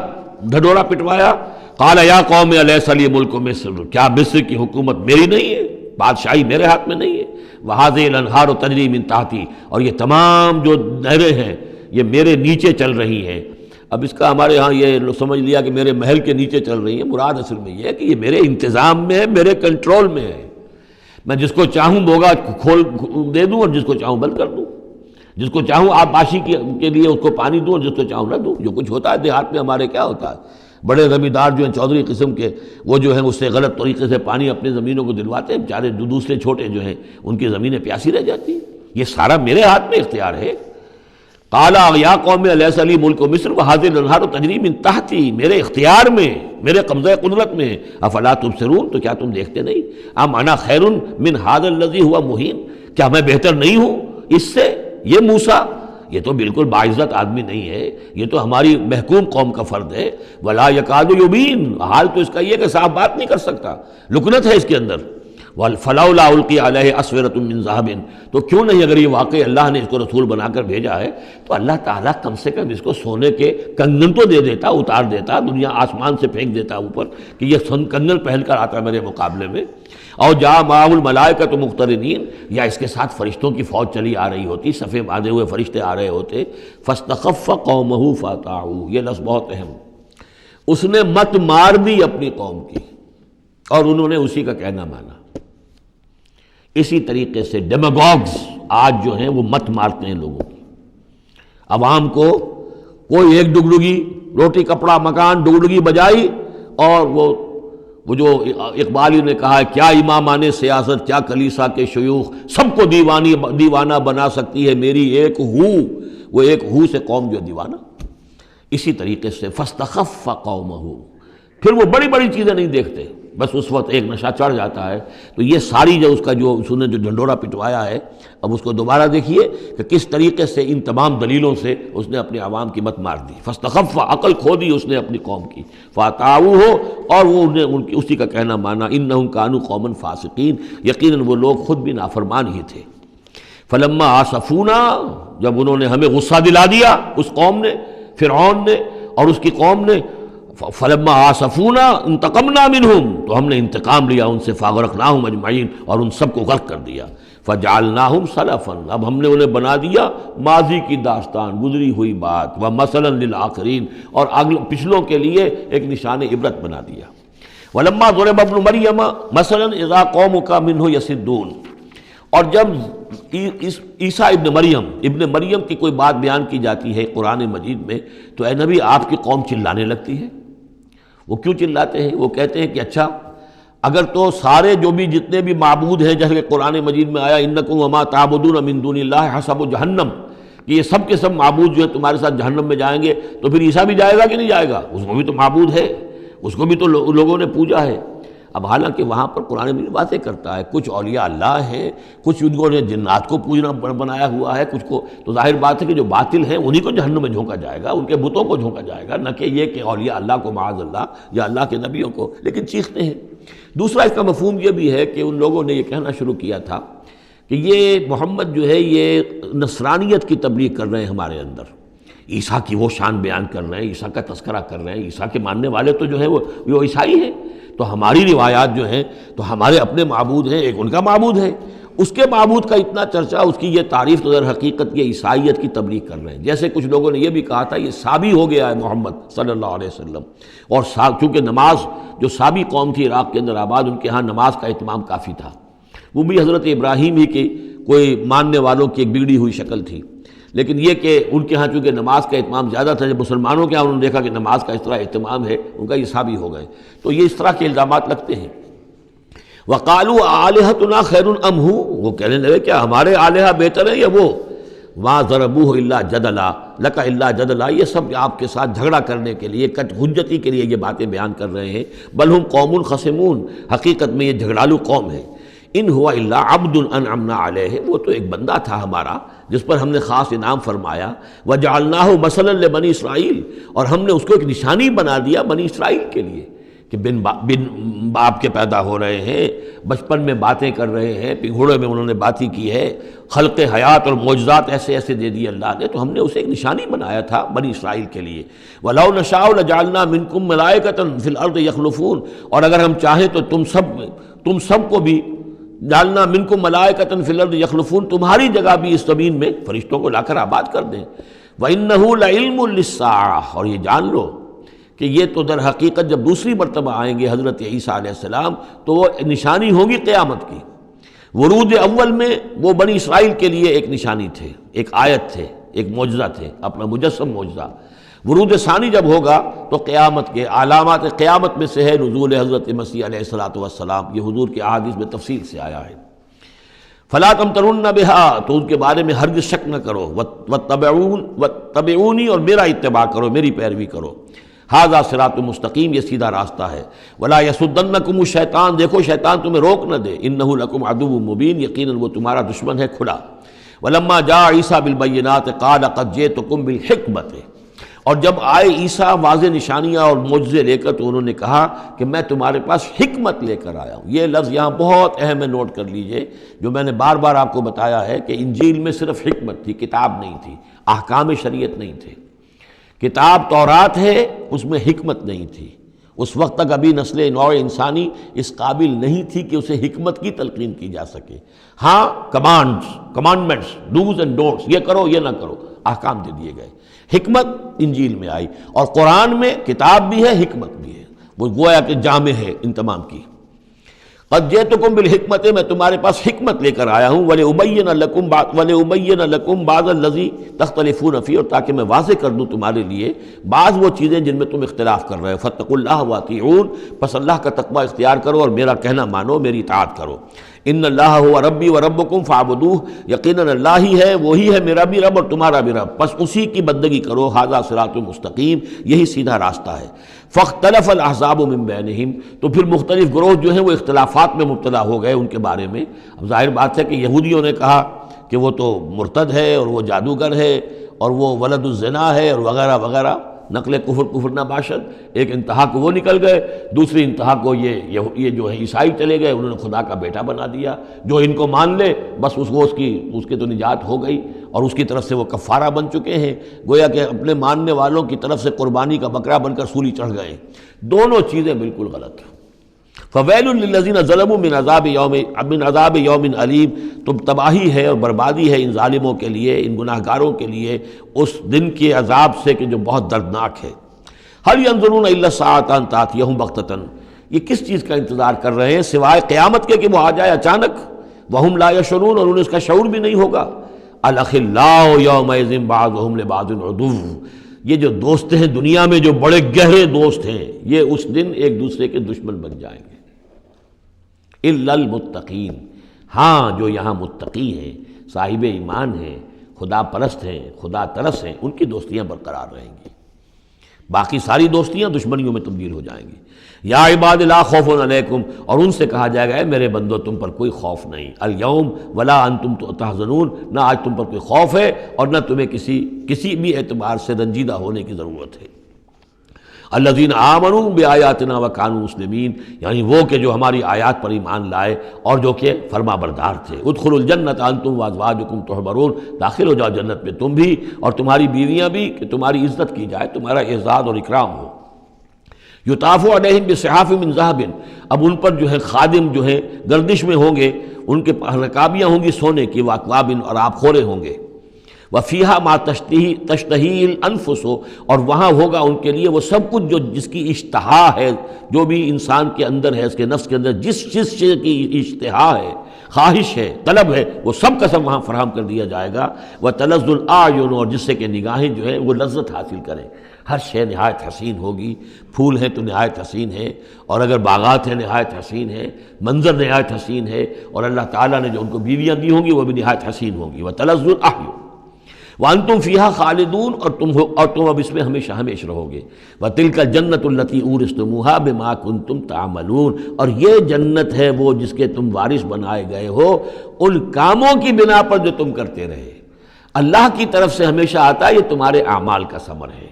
B: ڈھڈورا پٹوایا، قال یا قوم الیس لی ملک مصر، کیا مصر کی حکومت میری نہیں ہے، بادشاہی میرے ہاتھ میں نہیں ہے، وہذہ الانہار تجری من تحتی، اور یہ تمام جو نہریں ہیں یہ میرے نیچے چل رہی ہیں۔ اب اس کا ہمارے ہاں یہ سمجھ لیا کہ میرے محل کے نیچے چل رہی ہیں، مراد اصل میں یہ ہے کہ یہ میرے انتظام میں ہے، میرے کنٹرول میں ہے، میں جس کو چاہوں بوگا کھول دے دوں اور جس کو چاہوں بند کر دوں، جس کو چاہوں آبپاشی کے لیے اس کو پانی دوں اور جس کو چاہوں نہ دوں۔ جو کچھ ہوتا ہے دیہات میں ہمارے کیا ہوتا ہے، بڑے زمیندار جو ہیں چودھری قسم کے، وہ جو ہیں اس سے غلط طریقے سے پانی اپنی زمینوں کو دلواتے ہیں، بیچارے دوسرے چھوٹے جو ہیں ان کی زمینیں پیاسی رہ جاتی ہیں۔ یہ سارا میرے ہاتھ میں اختیار ہے۔ قال یا قوم الیس لی ملک مصر وہذہ الانہار تجری من تحتی، میرے اختیار میں، میرے قبضہ قدرت میں، افلا تبصرون، تو کیا تم دیکھتے نہیں، ام انا خیر من ھذا الذی هو مہین، کیا میں بہتر نہیں ہوں اس سے؟ یہ موسیٰ یہ تو بالکل باعزت آدمی نہیں ہے، یہ تو ہماری محکوم قوم کا فرد ہے، ولا یکاد یبین، حال تو اس کا یہ کہ صاف بات نہیں کر سکتا، لکنت ہے اس کے اندر۔ فلولا القی علیہ اسورۃ من ذہب، تو کیوں نہیں اگر یہ واقعی اللہ نے اس کو رسول بنا کر بھیجا ہے تو اللہ تعالیٰ کم سے کم اس کو سونے کے کنگن تو دے دیتا، اتار دیتا، دنیا آسمان سے پھینک دیتا اوپر کہ یہ کنگن پہن کر آتا میرے مقابلے میں، اور جا معہ الملائکۃ مقترنین، یا اس کے ساتھ فرشتوں کی فوج چلی آ رہی ہوتی، صفے باندھے ہوئے فرشتے آ رہے ہوتے۔ فاستخف قومہ فاطاعوہ، یہ لفظ بہت اہم، اس نے مت مار دی اپنی قوم کی اور انہوں نے اسی کا کہنا مانا۔ اسی طریقے سے ڈیماگوگز آج جو ہیں وہ مت مارتے ہیں لوگوں کی، عوام کو کوئی ایک ڈگڈگی، روٹی کپڑا مکان ڈگڈگی بجائی، اور وہ جو اقبالی نے کہا ہے کیا امامان سیاست، کیا کلیسا کے شیوخ، سب کو دیوانہ بنا سکتی ہے میری ایک ہو، وہ ایک ہو سے قوم جو دیوانہ۔ اسی طریقے سے فاستخف قومہ، پھر وہ بڑی بڑی چیزیں نہیں دیکھتے، بس اس وقت ایک نشہ چڑھ جاتا ہے۔ تو یہ ساری جو اس کا جو نے جو ڈھنڈورا پٹوایا ہے، اب اس کو دوبارہ دیکھیے کہ کس طریقے سے ان تمام دلیلوں سے اس نے اپنے عوام کی مت مار دی۔ فاستخف، عقل کھو دی اس نے اپنی قوم کی، فاتعوہ، اور وہ ان کی اسی کا کہنا مانا، انہم کانوا قوما فاسقین، یقیناً وہ لوگ خود بھی نافرمان ہی تھے۔ فلما آسفونا، جب انہوں نے ہمیں غصہ دلا دیا، اس قوم نے، فرعون نے اور اس کی قوم نے، فلما آسفونا انتقمنا منہم، تو ہم نے انتقام لیا ان سے، فاغرقناہم اجمعین، اور ان سب کو غرق کر دیا۔ فجعلناہم سلفا، اب ہم نے انہیں بنا دیا ماضی کی داستان، گزری ہوئی بات، ومثلا للآخرین، اور پچھلوں کے لیے ایک نشان عبرت بنا دیا۔ ولما ضرب ابن مریم مثلا اذا قومک منہ یصدون، اور جب عیسیٰ ابن مریم کی کوئی بات بیان کی جاتی ہے قرآن مجید میں، تو اے نبی آپ کی قوم چلانے لگتی ہے۔ وہ کیوں چلاتے ہیں؟ وہ کہتے ہیں کہ اچھا اگر تو سارے جو بھی جتنے بھی معبود ہیں، جیسے کہ قرآن مجید میں آیا انکم وما تعبدون من دون اللہ حسب جہنم، کہ یہ سب کے سب معبود جو ہے تمہارے ساتھ جہنم میں جائیں گے، تو پھر عیسیٰ بھی جائے گا کہ نہیں جائے گا؟ اس کو بھی تو معبود ہے، اس کو بھی تو لوگوں نے پوجا ہے۔ اب حالانکہ وہاں پر قرآن مجید باتیں کرتا ہے، کچھ اولیاء اللہ ہیں، کچھ انہوں نے جنات کو پوجنا بنایا ہوا ہے، کچھ کو، تو ظاہر بات ہے کہ جو باطل ہیں انہی کو جہنم میں جھونکا جائے گا، ان کے بتوں کو جھونکا جائے گا، نہ کہ یہ کہ اولیاء اللہ کو معاذ اللہ یا اللہ کے نبیوں کو، لیکن چیختے ہیں۔ دوسرا اس کا مفہوم یہ بھی ہے کہ ان لوگوں نے یہ کہنا شروع کیا تھا کہ یہ محمد جو ہے یہ نصرانیت کی تبلیغ کر رہے ہیں ہمارے اندر، عیسیٰ کی وہ شان بیان کر رہے ہیں، عیسیٰ کا تذکرہ کر رہے ہیں، عیسیٰ کے ماننے والے تو جو ہیں وہ عیسائی ہیں، تو ہماری روایات جو ہیں تو ہمارے اپنے معبود ہیں، ایک ان کا معبود ہے، اس کے معبود کا اتنا چرچا، اس کی یہ تعریف، تو در حقیقت یہ عیسائیت کی تبلیغ کر رہے ہیں۔ جیسے کچھ لوگوں نے یہ بھی کہا تھا یہ سابی ہو گیا ہے محمد صلی اللہ علیہ وسلم، اور چونکہ نماز جو سابی قوم تھی عراق کے اندر آباد، ان کے ہاں نماز کا اہتمام کافی تھا، وہ بھی حضرت ابراہیم ہی کی کوئی ماننے والوں کی ایک بگڑی ہوئی شکل تھی، لیکن یہ کہ ان کے ہاں چونکہ نماز کا اہتمام زیادہ تھا، جب مسلمانوں کے ہاں انہوں نے دیکھا کہ نماز کا اس طرح اہتمام ہے، ان کا یہ سابی ہو گئے، تو یہ اس طرح کے الزامات لگتے ہیں۔ وَقَالُوا آلِهَتُنَا خَيْرٌ أَمْ هُوَ، وہ کہنے لگے کیا ہمارے آلہہ بہتر ہیں یا وہ؟ وَمَا ضَرَبُوهُ إِلَّا جَدَلًا لَكَ إِلَّا جَدَلًا، یہ سب آپ کے ساتھ جھگڑا کرنے کے لیے، کٹ حجتی کے لیے یہ باتیں بیان کر رہے ہیں۔ بل ہم قوم خصمون، حقیقت میں یہ جھگڑالو قوم ہے۔ ان ہوا الا عبد انعمنا علیہ، وہ تو ایک بندہ تھا ہمارا جس پر ہم نے خاص انعام فرمایا۔ وجعلناہ مثلا لبنی اسرائیل، اور ہم نے اس کو ایک نشانی بنا دیا بنی اسرائیل کے لیے، کہ بن باپ کے پیدا ہو رہے ہیں، بچپن میں باتیں کر رہے ہیں، پنگھوڑے میں انہوں نے باتیں کی ہے، خلق حیات اور معجزات ایسے ایسے دے دیے اللہ نے، تو ہم نے اسے ایک نشانی بنایا تھا بنی اسرائیل کے لیے۔ وَلَوْ نَشَاءُ لَجَعَلْنَا مِنْكُمْ مَلَائِكَةً فِي الْأَرْضِ يَخْلُفُونَ، اور اگر ہم چاہیں تو تم سب کو بھی جعلنا منکم ملائکۃ فی الارض یخلفون، تمہاری جگہ بھی اس زمین میں فرشتوں کو لا کر آباد کر دیں۔ وَإِنَّهُ لَعِلْمٌ لِلسَّاعَةِ، اور یہ جان لو کہ یہ تو در حقیقت جب دوسری مرتبہ آئیں گے حضرت عیسیٰ علیہ السلام تو وہ نشانی ہوگی قیامت کی۔ ورود اول میں وہ بنی اسرائیل کے لیے ایک نشانی تھے، ایک آیت تھے، ایک معجزہ تھے، اپنا مجسم معجزہ۔ ورود ثانی جب ہوگا تو قیامت کے علامات قیامت میں سے ہے نزول حضرت مسیح علیہ الصلوۃ والسلام، یہ حضور کی احادیث میں تفصیل سے آیا ہے۔ فلا تمترن بہا، تو ان کے بارے میں ہرگز شک نہ کرو، واتبعونی، اور میرا اتباع کرو، میری پیروی کرو۔ ھذا صراط مستقیم، یہ سیدھا راستہ ہے۔ ولا یصدنکم الشیطان، دیکھو شیطان تمہیں روک نہ دے، انہ لکم عدو مبین، یقیناً وہ تمہارا دشمن ہے کھلا۔ ولما جاء عیسیٰ بالبینات قال قد جئتکم بالحکمۃ، اور جب آئے عیسیٰ واضح نشانیاں اور معجزے لے کر تو انہوں نے کہا کہ میں تمہارے پاس حکمت لے کر آیا ہوں۔ یہ لفظ یہاں بہت اہم ہے، نوٹ کر لیجئے، جو میں نے بار بار آپ کو بتایا ہے کہ انجیل میں صرف حکمت تھی، کتاب نہیں تھی، احکام شریعت نہیں تھے۔ کتاب تورات ہے، اس میں حکمت نہیں تھی۔ اس وقت تک ابھی نسل نوع انسانی اس قابل نہیں تھی کہ اسے حکمت کی تلقین کی جا سکے۔ ہاں کمانڈمنٹس، ڈوز اینڈ ڈونٹس، یہ کرو یہ نہ کرو، احکام دے دیے گئے۔ حکمت انجیل میں آئی، اور قرآن میں کتاب بھی ہے، حکمت بھی ہے، وہ گویا کہ جامع ہے ان تمام کی۔ قد جئتکم بالحکمت، میں تمہارے پاس حکمت لے کر آیا ہوں، ولأبین لکم بعض الذی تختلفون فیہ، اور تاکہ میں واضح کر دوں تمہارے لیے بعض وہ چیزیں جن میں تم اختلاف کر رہے ہو۔ فاتقوا اللہ واطیعون، پس اللہ کا تقوی اختیار کرو اور میرا کہنا مانو، میری اطاعت کرو۔ ان اللہ هو ربی و ربکم فاعبدوہ، یقیناً اللہ ہی ہے، وہی ہے میرا بھی رب اور تمہارا بھی رب، بس اسی کی بندگی کرو، ھذا صراط مستقیم، یہی سیدھا راستہ ہے۔ فاختلف الاحزاب من بینہم، تو پھر مختلف گروہ جو ہیں وہ اختلافات میں مبتلا ہو گئے ان کے بارے میں۔ اب ظاہر بات ہے کہ یہودیوں نے کہا کہ وہ تو مرتد ہے اور وہ جادوگر ہے اور وہ ولد الزنا ہے اور وغیرہ وغیرہ، نقل کفر نباشد۔ ایک انتہا کو وہ نکل گئے، دوسری انتہا کو یہ جو ہے عیسائی چلے گئے، انہوں نے خدا کا بیٹا بنا دیا، جو ان کو مان لے بس اس کی تو نجات ہو گئی، اور اس کی طرف سے وہ کفارہ بن چکے ہیں، گویا کہ اپنے ماننے والوں کی طرف سے قربانی کا بکرا بن کر سولی چڑھ گئے۔ دونوں چیزیں بالکل غلط ہیں۔ فویل للذین ظلموا من عذاب یوم علیم، تو تباہی ہے اور بربادی ہے ان ظالموں کے لیے، ان گناہ گاروں کے لیے اس دن کے عذاب سے کہ جو بہت دردناک ہے۔ هل ينظرون الا الساعة ان تأتيهم بغتة، یہ کس چیز کا انتظار کر رہے ہیں سوائے قیامت کے کہ وہ آ جائے اچانک، وهم لا يشعرون، اور انہیں اس کا شعور بھی نہیں ہوگا۔ الاخلاء یومئذ بعضهم لبعض عدو، یہ جو دوست ہیں دنیا میں جو بڑے گہرے دوست ہیں، یہ اس دن ایک دوسرے کے دشمن بن جائیں گے۔ الا المتقین، ہاں جو یہاں متقی ہیں، صاحب ایمان ہیں، خدا پرست ہیں، خدا ترس ہیں، ان کی دوستیاں برقرار رہیں گی، باقی ساری دوستیاں دشمنیوں میں تبدیل ہو جائیں گی۔ یا عباد لا خوف علیکم، اور ان سے کہا جائے گا اے میرے بندو تم پر کوئی خوف نہیں، الیوم ولا انتم تحزنون، نہ آج تم پر کوئی خوف ہے اور نہ تمہیں کسی بھی اعتبار سے رنجیدہ ہونے کی ضرورت ہے۔ الذین آمنوا بآیاتنا وکانوا مسلمین، یعنی وہ کہ جو ہماری آیات پر ایمان لائے اور جو کہ فرما بردار تھے۔ ادخلوا الجنۃ انتم وازواجکم تحبرون، داخل ہو جاؤ جنت میں تم بھی اور تمہاری بیویاں بھی، کہ تمہاری عزت کی جائے، تمہارا اعزاز اور اکرام ہو۔ یطاف علیہم بصحاف من ذہب، اب ان پر جو ہے خادم جو ہے گردش میں ہوں گے، ان کے رکابیاں ہوں گی سونے کی، واکواب، اور آب خورے ہوں گے۔ وفیہا ما تشتہی الانفس، اور وہاں ہوگا ان کے لیے وہ سب کچھ جو جس کی اشتہا ہے، جو بھی انسان کے اندر ہے، اس کے نفس کے اندر جس چیز کی اشتہا ہے، خواہش ہے، طلب ہے، وہ سب کا سب وہاں فراہم کر دیا جائے گا۔ وتلذ الاعین، اور جس سے کہ نگاہیں جو ہیں وہ لذت حاصل کریں، ہر شے نہایت حسین ہوگی، پھول ہیں تو نہایت حسین ہے، اور اگر باغات ہیں نہایت حسین ہے، منظر نہایت حسین ہے، اور اللہ تعالیٰ نے جو ان کو بیویاں دی ہوں گی وہ بھی نہایت حسین ہوں گی۔ وتلذ الاعین وانتم فیہا خالدون، اور تم اب اس میں ہمیشہ ہمیشہ رہو گے۔ وتلک الجنۃ التی اورثتموہا بما کنتم تعملون، اور یہ جنت ہے وہ جس کے تم وارث بنائے گئے ہو ان کاموں کی بنا پر جو تم کرتے رہے۔ اللہ کی طرف سے ہمیشہ آتا ہے یہ تمہارے اعمال کا ثمر ہے۔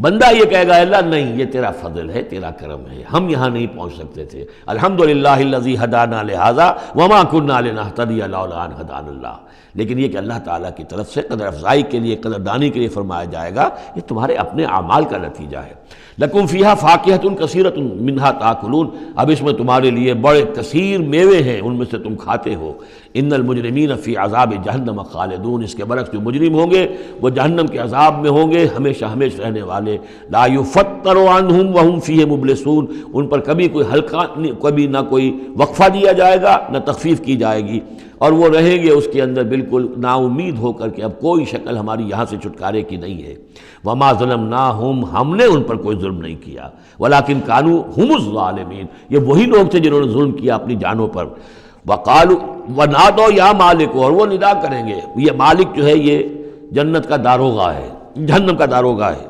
B: بندہ یہ کہے گا اللہ نہیں، یہ تیرا فضل ہے، تیرا کرم ہے، ہم یہاں نہیں پہنچ سکتے تھے، الحمدللہ الذی ہدانا لہذا وما کنا لنہتدی لولا ان ہدانا اللہ، لیکن یہ کہ اللہ تعالیٰ کی طرف سے قدر افزائی کے لیے، قدر دانی کے لیے فرمایا جائے گا، یہ تمہارے اپنے اعمال کا نتیجہ ہے۔ لکم فیہا فاکہۃ کثیرۃ منہا تاکلون، اب اس میں تمہارے لیے بڑے کثیر میوے ہیں، ان میں سے تم کھاتے ہو۔ ان المجرمین فی عذاب جہنم خالدون، اس کے برعکس جو مجرم ہوں گے وہ جہنم کے عذاب میں ہوں گے ہمیشہ ہمیشہ رہنے والے۔ لا یفتر عنہم وہم فیہ مبلسون، ان پر کبھی کوئی ہلکا، کبھی نہ کوئی وقفہ دیا جائے گا نہ تخفیف کی جائے گی، اور وہ رہیں گے اس کے اندر بالکل نا امید ہو کر کہ اب کوئی شکل ہماری یہاں سے چھٹکارے کی نہیں ہے۔ وما ظلمناہم، ہم نے ان پر کوئی ظلم نہیں کیا، ولکن کانوا ھم الظالمین، یہ وہی لوگ تھے جنہوں نے ظلم کیا اپنی جانوں پر۔ وقالوا ونادوا یا مالک، اور وہ ندا کریں گے، یہ مالک جو ہے یہ جنت کا داروغہ ہے، جہنم کا داروغہ ہے،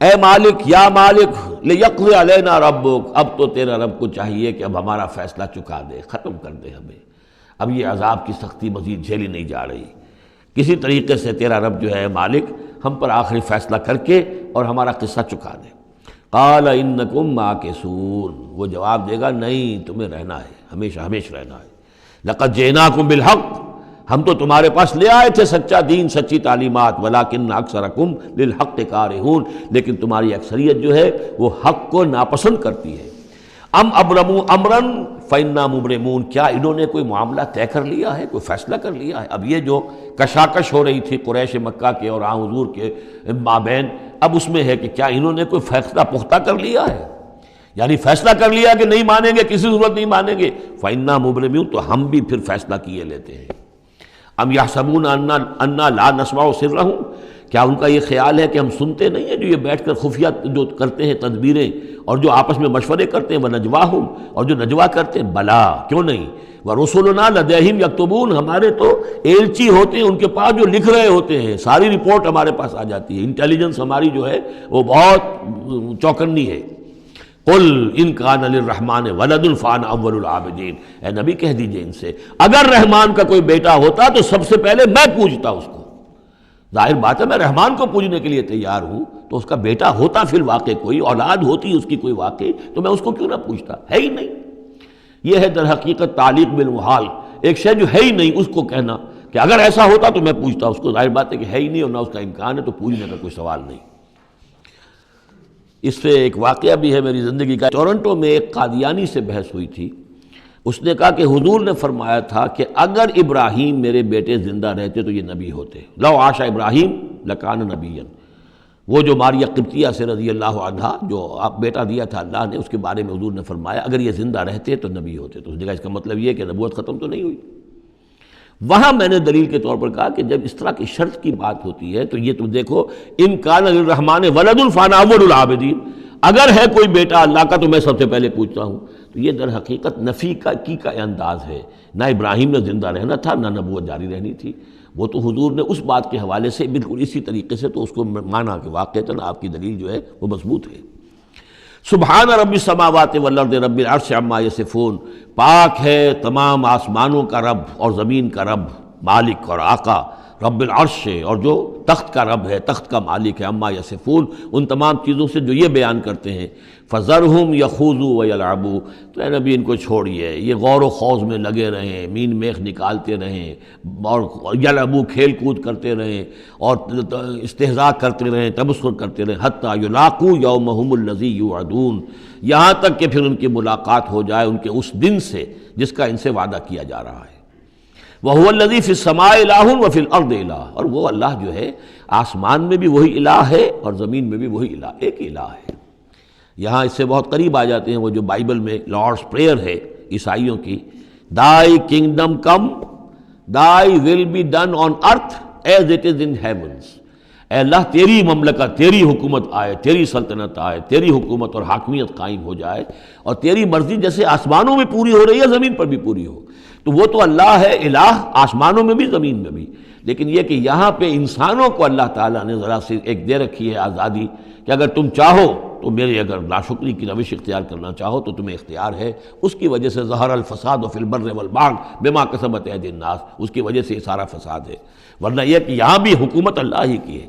B: اے مالک یا مالک لیقضی علینا ربک، اب تو تیرا رب کو چاہیے کہ اب ہمارا فیصلہ چکا دے، ختم کر دے ہمیں، اب یہ عذاب کی سختی مزید جھیلی نہیں جا رہی، کسی طریقے سے تیرا رب جو ہے مالک ہم پر آخری فیصلہ کر کے اور ہمارا قصہ چکا دے۔ قال انکم ماکثون، وہ جواب دے گا نہیں، تمہیں رہنا ہے، ہمیشہ ہمیشہ رہنا ہے۔ لقد جئناکم بالحق، ہم تو تمہارے پاس لے آئے تھے سچا دین، سچی تعلیمات، ولکن اکثرکم للحق کارہون، لیکن تمہاری اکثریت جو ہے وہ حق کو ناپسند کرتی ہے۔ ام ابرموا امرا فانا مبرمون، کیا انہوں نے کوئی معاملہ طے کر لیا ہے، کوئی فیصلہ کر لیا ہے؟ اب یہ جو کشاکش ہو رہی تھی قریش مکہ کے اور حضور کے مابین، اب اس میں ہے کہ کیا انہوں نے کوئی فیصلہ پختہ کر لیا ہے، یعنی فیصلہ کر لیا کہ نہیں مانیں گے، کسی صورت نہیں مانیں گے، فانا مبرمون، تو ہم بھی پھر فیصلہ کیے لیتے ہیں۔ ام یحسبون انا لا نسمع سرهم، کیا ان کا یہ خیال ہے کہ ہم سنتے نہیں ہیں جو یہ بیٹھ کر خفیہ جو کرتے ہیں تدبیریں اور جو آپس میں مشورے کرتے ہیں وَنَجْوَاهُمْ، اور جو نجوا کرتے ہیں؟ بلا، کیوں نہیں، وَرُسُلُنَا لَدَيْهِمْ يَكْتُبُونَ، ہمارے تو ایلچی ہوتے ہیں ان کے پاس جو لکھ رہے ہوتے ہیں، ساری رپورٹ ہمارے پاس آ جاتی ہے، انٹیلیجنس ہماری جو ہے وہ بہت چوکنی ہے۔ قُلْ إِنْ كَانَ لِلرَّحْمَٰنِ وَلَدٌ فَأَنَا أَوَّلُ الْعَابِدِينَ، اے نبی کہہ دیجئے ان سے اگر رحمان کا کوئی بیٹا ہوتا تو سب سے پہلے میں پوجتا اس کو۔ ظاہر بات ہے میں رحمان کو پوجنے کے لیے تیار ہوں، تو اس کا بیٹا ہوتا فی الواقع کوئی اولاد ہوتی اس کی کوئی واقعی، تو میں اس کو کیوں نہ پوچھتا، ہے ہی نہیں۔ یہ ہے در حقیقت تعلیق بالمحال، ایک شے جو ہے ہی نہیں اس کو کہنا کہ اگر ایسا ہوتا تو میں پوچھتا اس کو۔ ظاہر بات ہے کہ ہے ہی نہیں اور نہ اس کا امکان ہے، تو پوچھنے کا کوئی سوال نہیں۔ اس سے ایک واقعہ بھی ہے میری زندگی کا۔ ٹورنٹو میں ایک قادیانی سے بحث ہوئی تھی، اس نے کہا کہ حضور نے فرمایا تھا کہ اگر ابراہیم میرے بیٹے زندہ رہتے تو یہ نبی ہوتے، لو عاش ابراہیم لکان نبیا۔ وہ جو ماریہ قبطیہ سے رضی اللہ عنہا جو آپ بیٹا دیا تھا اللہ نے، اس کے بارے میں حضور نے فرمایا اگر یہ زندہ رہتے تو نبی ہوتے۔ تو اس نے کہا اس کا مطلب یہ کہ نبوت ختم تو نہیں ہوئی۔ وہاں میں نے دلیل کے طور پر کہا کہ جب اس طرح کی شرط کی بات ہوتی ہے تو یہ تم دیکھو، ان کان للرحمن ولد فانا اول العابدین، اگر ہے کوئی بیٹا اللہ کا تو میں سب سے پہلے پوچھتا ہوں۔ تو یہ در حقیقت نفی کا انداز ہے، نہ ابراہیم نے زندہ رہنا تھا نہ نبوت جاری رہنی تھی۔ وہ تو حضور نے اس بات کے حوالے سے بالکل اسی طریقے سے تو اس کو مانا کہ واقعتاً آپ کی دلیل جو ہے وہ مضبوط ہے۔ سبحان رب السماوات والارض رب العرش عما یصفون، پاک ہے تمام آسمانوں کا رب اور زمین کا رب، مالک اور آقا، رب العرش ہے، اور جو تخت کا رب ہے، تخت کا مالک ہے، عما یصفون، ان تمام چیزوں سے جو یہ بیان کرتے ہیں۔ فذرہم یخوضوا ویلعبوا، تو اے نبی ان کو چھوڑیے، یہ غور و خوض میں لگے رہیں، مین میخ نکالتے رہیں، اور یلعبوا کھیل کود کرتے رہیں، اور استہزاء کرتے رہیں، تمسخر کرتے رہیں، حتی یلاقوا یومہم الذی یوعدون، یہاں تک کہ پھر ان کی ملاقات ہو جائے ان کے اس دن سے جس کا ان سے وعدہ کیا جا رہا ہے۔ وَهُوَ الَّذِي فِي السَّمَاءِ إِلَٰهٌ وَفِي الْأَرْضِ إِلَٰهٌ، اور وہ اللہ جو ہے آسمان میں بھی وہی الہ ہے اور زمین میں بھی وہی الہ، ایک الہ ہے۔ یہاں اس سے بہت قریب آ جاتے ہیں وہ جو بائبل میں لارڈس پریئر ہے عیسائیوں کی، Thy kingdom come, Thy will be done on earth as it is in heavens۔ اے اللہ تیری مملکت، تیری حکومت آئے، تیری سلطنت آئے، تیری حکومت اور حاکمیت قائم ہو جائے، اور تیری مرضی جیسے آسمانوں میں پوری ہو رہی ہے زمین پر بھی پوری ہو۔ تو وہ تو اللہ ہے الہ، آسمانوں میں بھی زمین میں بھی، لیکن یہ کہ یہاں پہ انسانوں کو اللہ تعالیٰ نے ذرا سی ایک دے رکھی ہے آزادی کہ اگر تم چاہو تو میری اگر ناشکری کی روش اختیار کرنا چاہو تو تمہیں اختیار ہے۔ اس کی وجہ سے ظہر الفساد فی البر والبحر بما کسبت ایدی الناس، اس کی وجہ سے یہ سارا فساد ہے، ورنہ یہ کہ یہاں بھی حکومت اللہ ہی کی ہے۔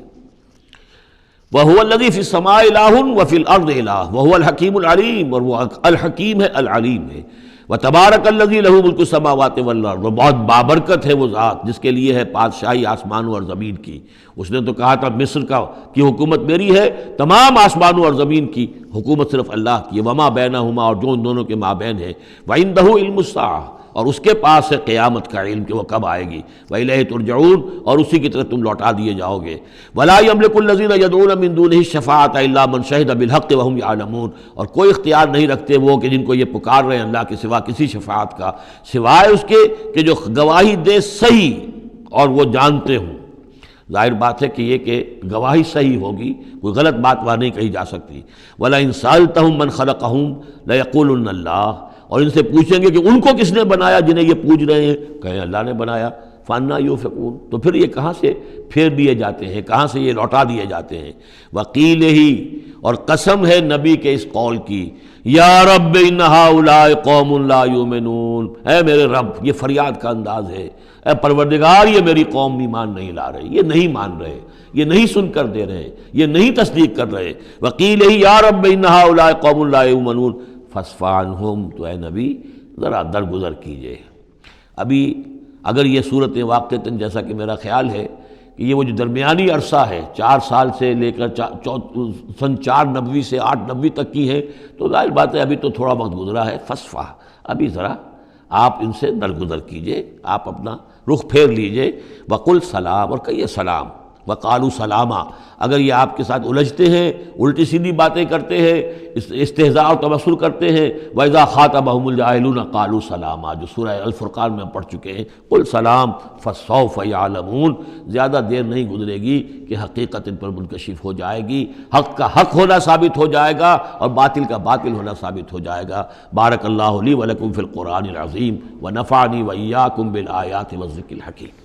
B: وَهُوَ الَّذِي فِي السَّمَاءِ إِلَٰهٌ وَفِي الْأَرْضِ إِلَٰهٌ وَهُوَ الْحَكِيمُ الْعَلِيمُ، اور وہ الحکیم ہے، العلیم ہے۔ وَتَبَارَكَ الَّذِي لَهُ مُلْكُ السَّمَاوَاتِ وَالْأَرْضِ، وہ بہت بابرکت ہے وہ ذات جس کے لیے ہے بادشاہی آسمانوں اور زمین کی۔ اس نے تو کہا تھا مصر کی حکومت میری ہے، تمام آسمانوں اور زمین کی حکومت صرف اللہ کی ہے، وما بینہما، اور جو ان دونوں کے مابین ہے، وعندہ علم الساعہ، اور اس کے پاس ہے قیامت کا علم کہ وہ کب آئے گی، وإلیہ ترجعون، اور اسی کی طرف تم لوٹا دیے جاؤ گے۔ ولا یملک الذین یدعون من دونہ الشفاعۃ الا من شہد بالحق وہم یعلمون، اور کوئی اختیار نہیں رکھتے وہ کہ جن کو یہ پکار رہے ہیں اللہ کے سوا کسی شفاعت کا، سوائے اس کے کہ جو گواہی دے صحیح اور وہ جانتے ہوں۔ ظاہر بات ہے کہ یہ کہ گواہی صحیح ہوگی، کوئی غلط بات وہاں نہیں کہی جا سکتی۔ وَلَئِن سَأَلْتَهُم مَّن خَلَقَهُم لَيَقُولُنَّ اللَّهُ، اور ان سے پوچھیں گے کہ ان کو کس نے بنایا جنہیں یہ پوچھ رہے ہیں، کہیں اللہ نے بنایا۔ فَأَنَّىٰ يُؤْفَكُونَ، تو پھر یہ کہاں سے پھیر دیے جاتے ہیں، کہاں سے یہ لوٹا دیے جاتے ہیں۔ وَقِيلِهِ، اور قسم ہے نبی کے اس قول کی، یا رب ان ہؤلاء قوم لا یؤمنون، اے میرے رب، یہ فریاد کا انداز ہے، اے پروردگار یہ میری قوم ایمان نہیں لا رہے، یہ نہیں مان رہے، یہ نہیں سن کر دے رہے، یہ نہیں تصدیق کر رہے۔ وَقِيلِهِ یا رب ان ہؤلاء قوم لا یؤمنون فاصفح عنہم، تو اے نبی ذرا درگزر کیجئے۔ ابھی اگر یہ صورتیں واقعتاً جیسا کہ میرا خیال ہے کہ یہ وہ جو درمیانی عرصہ ہے 4 سال سے لے کر سن 490 سے 890 تک کی ہے، تو ظاہر بات ہے ابھی تو تھوڑا وقت گزرا ہے۔ فاصفح، ابھی ذرا آپ ان سے درگزر کیجئے، آپ اپنا رخ پھیر لیجئے۔ وقل سلام، اور کہیے سلام، وقالوا سلاما، اگر یہ آپ کے ساتھ الجھتے ہیں، الٹی سیدھی باتیں کرتے ہیں، استہزاء و تبصر کرتے ہیں، وَإِذَا خَاطَبَهُمُ الْجَاهِلُونَ قَالُوا سَلَامًا، جو سورہ الفرقان میں ہم پڑھ چکے ہیں، قُلْ سلام فَسَوْفَ يَعْلَمُونَ، زیادہ دیر نہیں گزرے گی کہ حقیقت ان پر منکشف ہو جائے گی، حق کا حق ہونا ثابت ہو جائے گا اور باطل کا باطل ہونا ثابت ہو جائے گا۔ بارک اللہ لی ولکم فی القرآن العظیم ونفعنی وإیاکم بالآیات والذکر الحکیم۔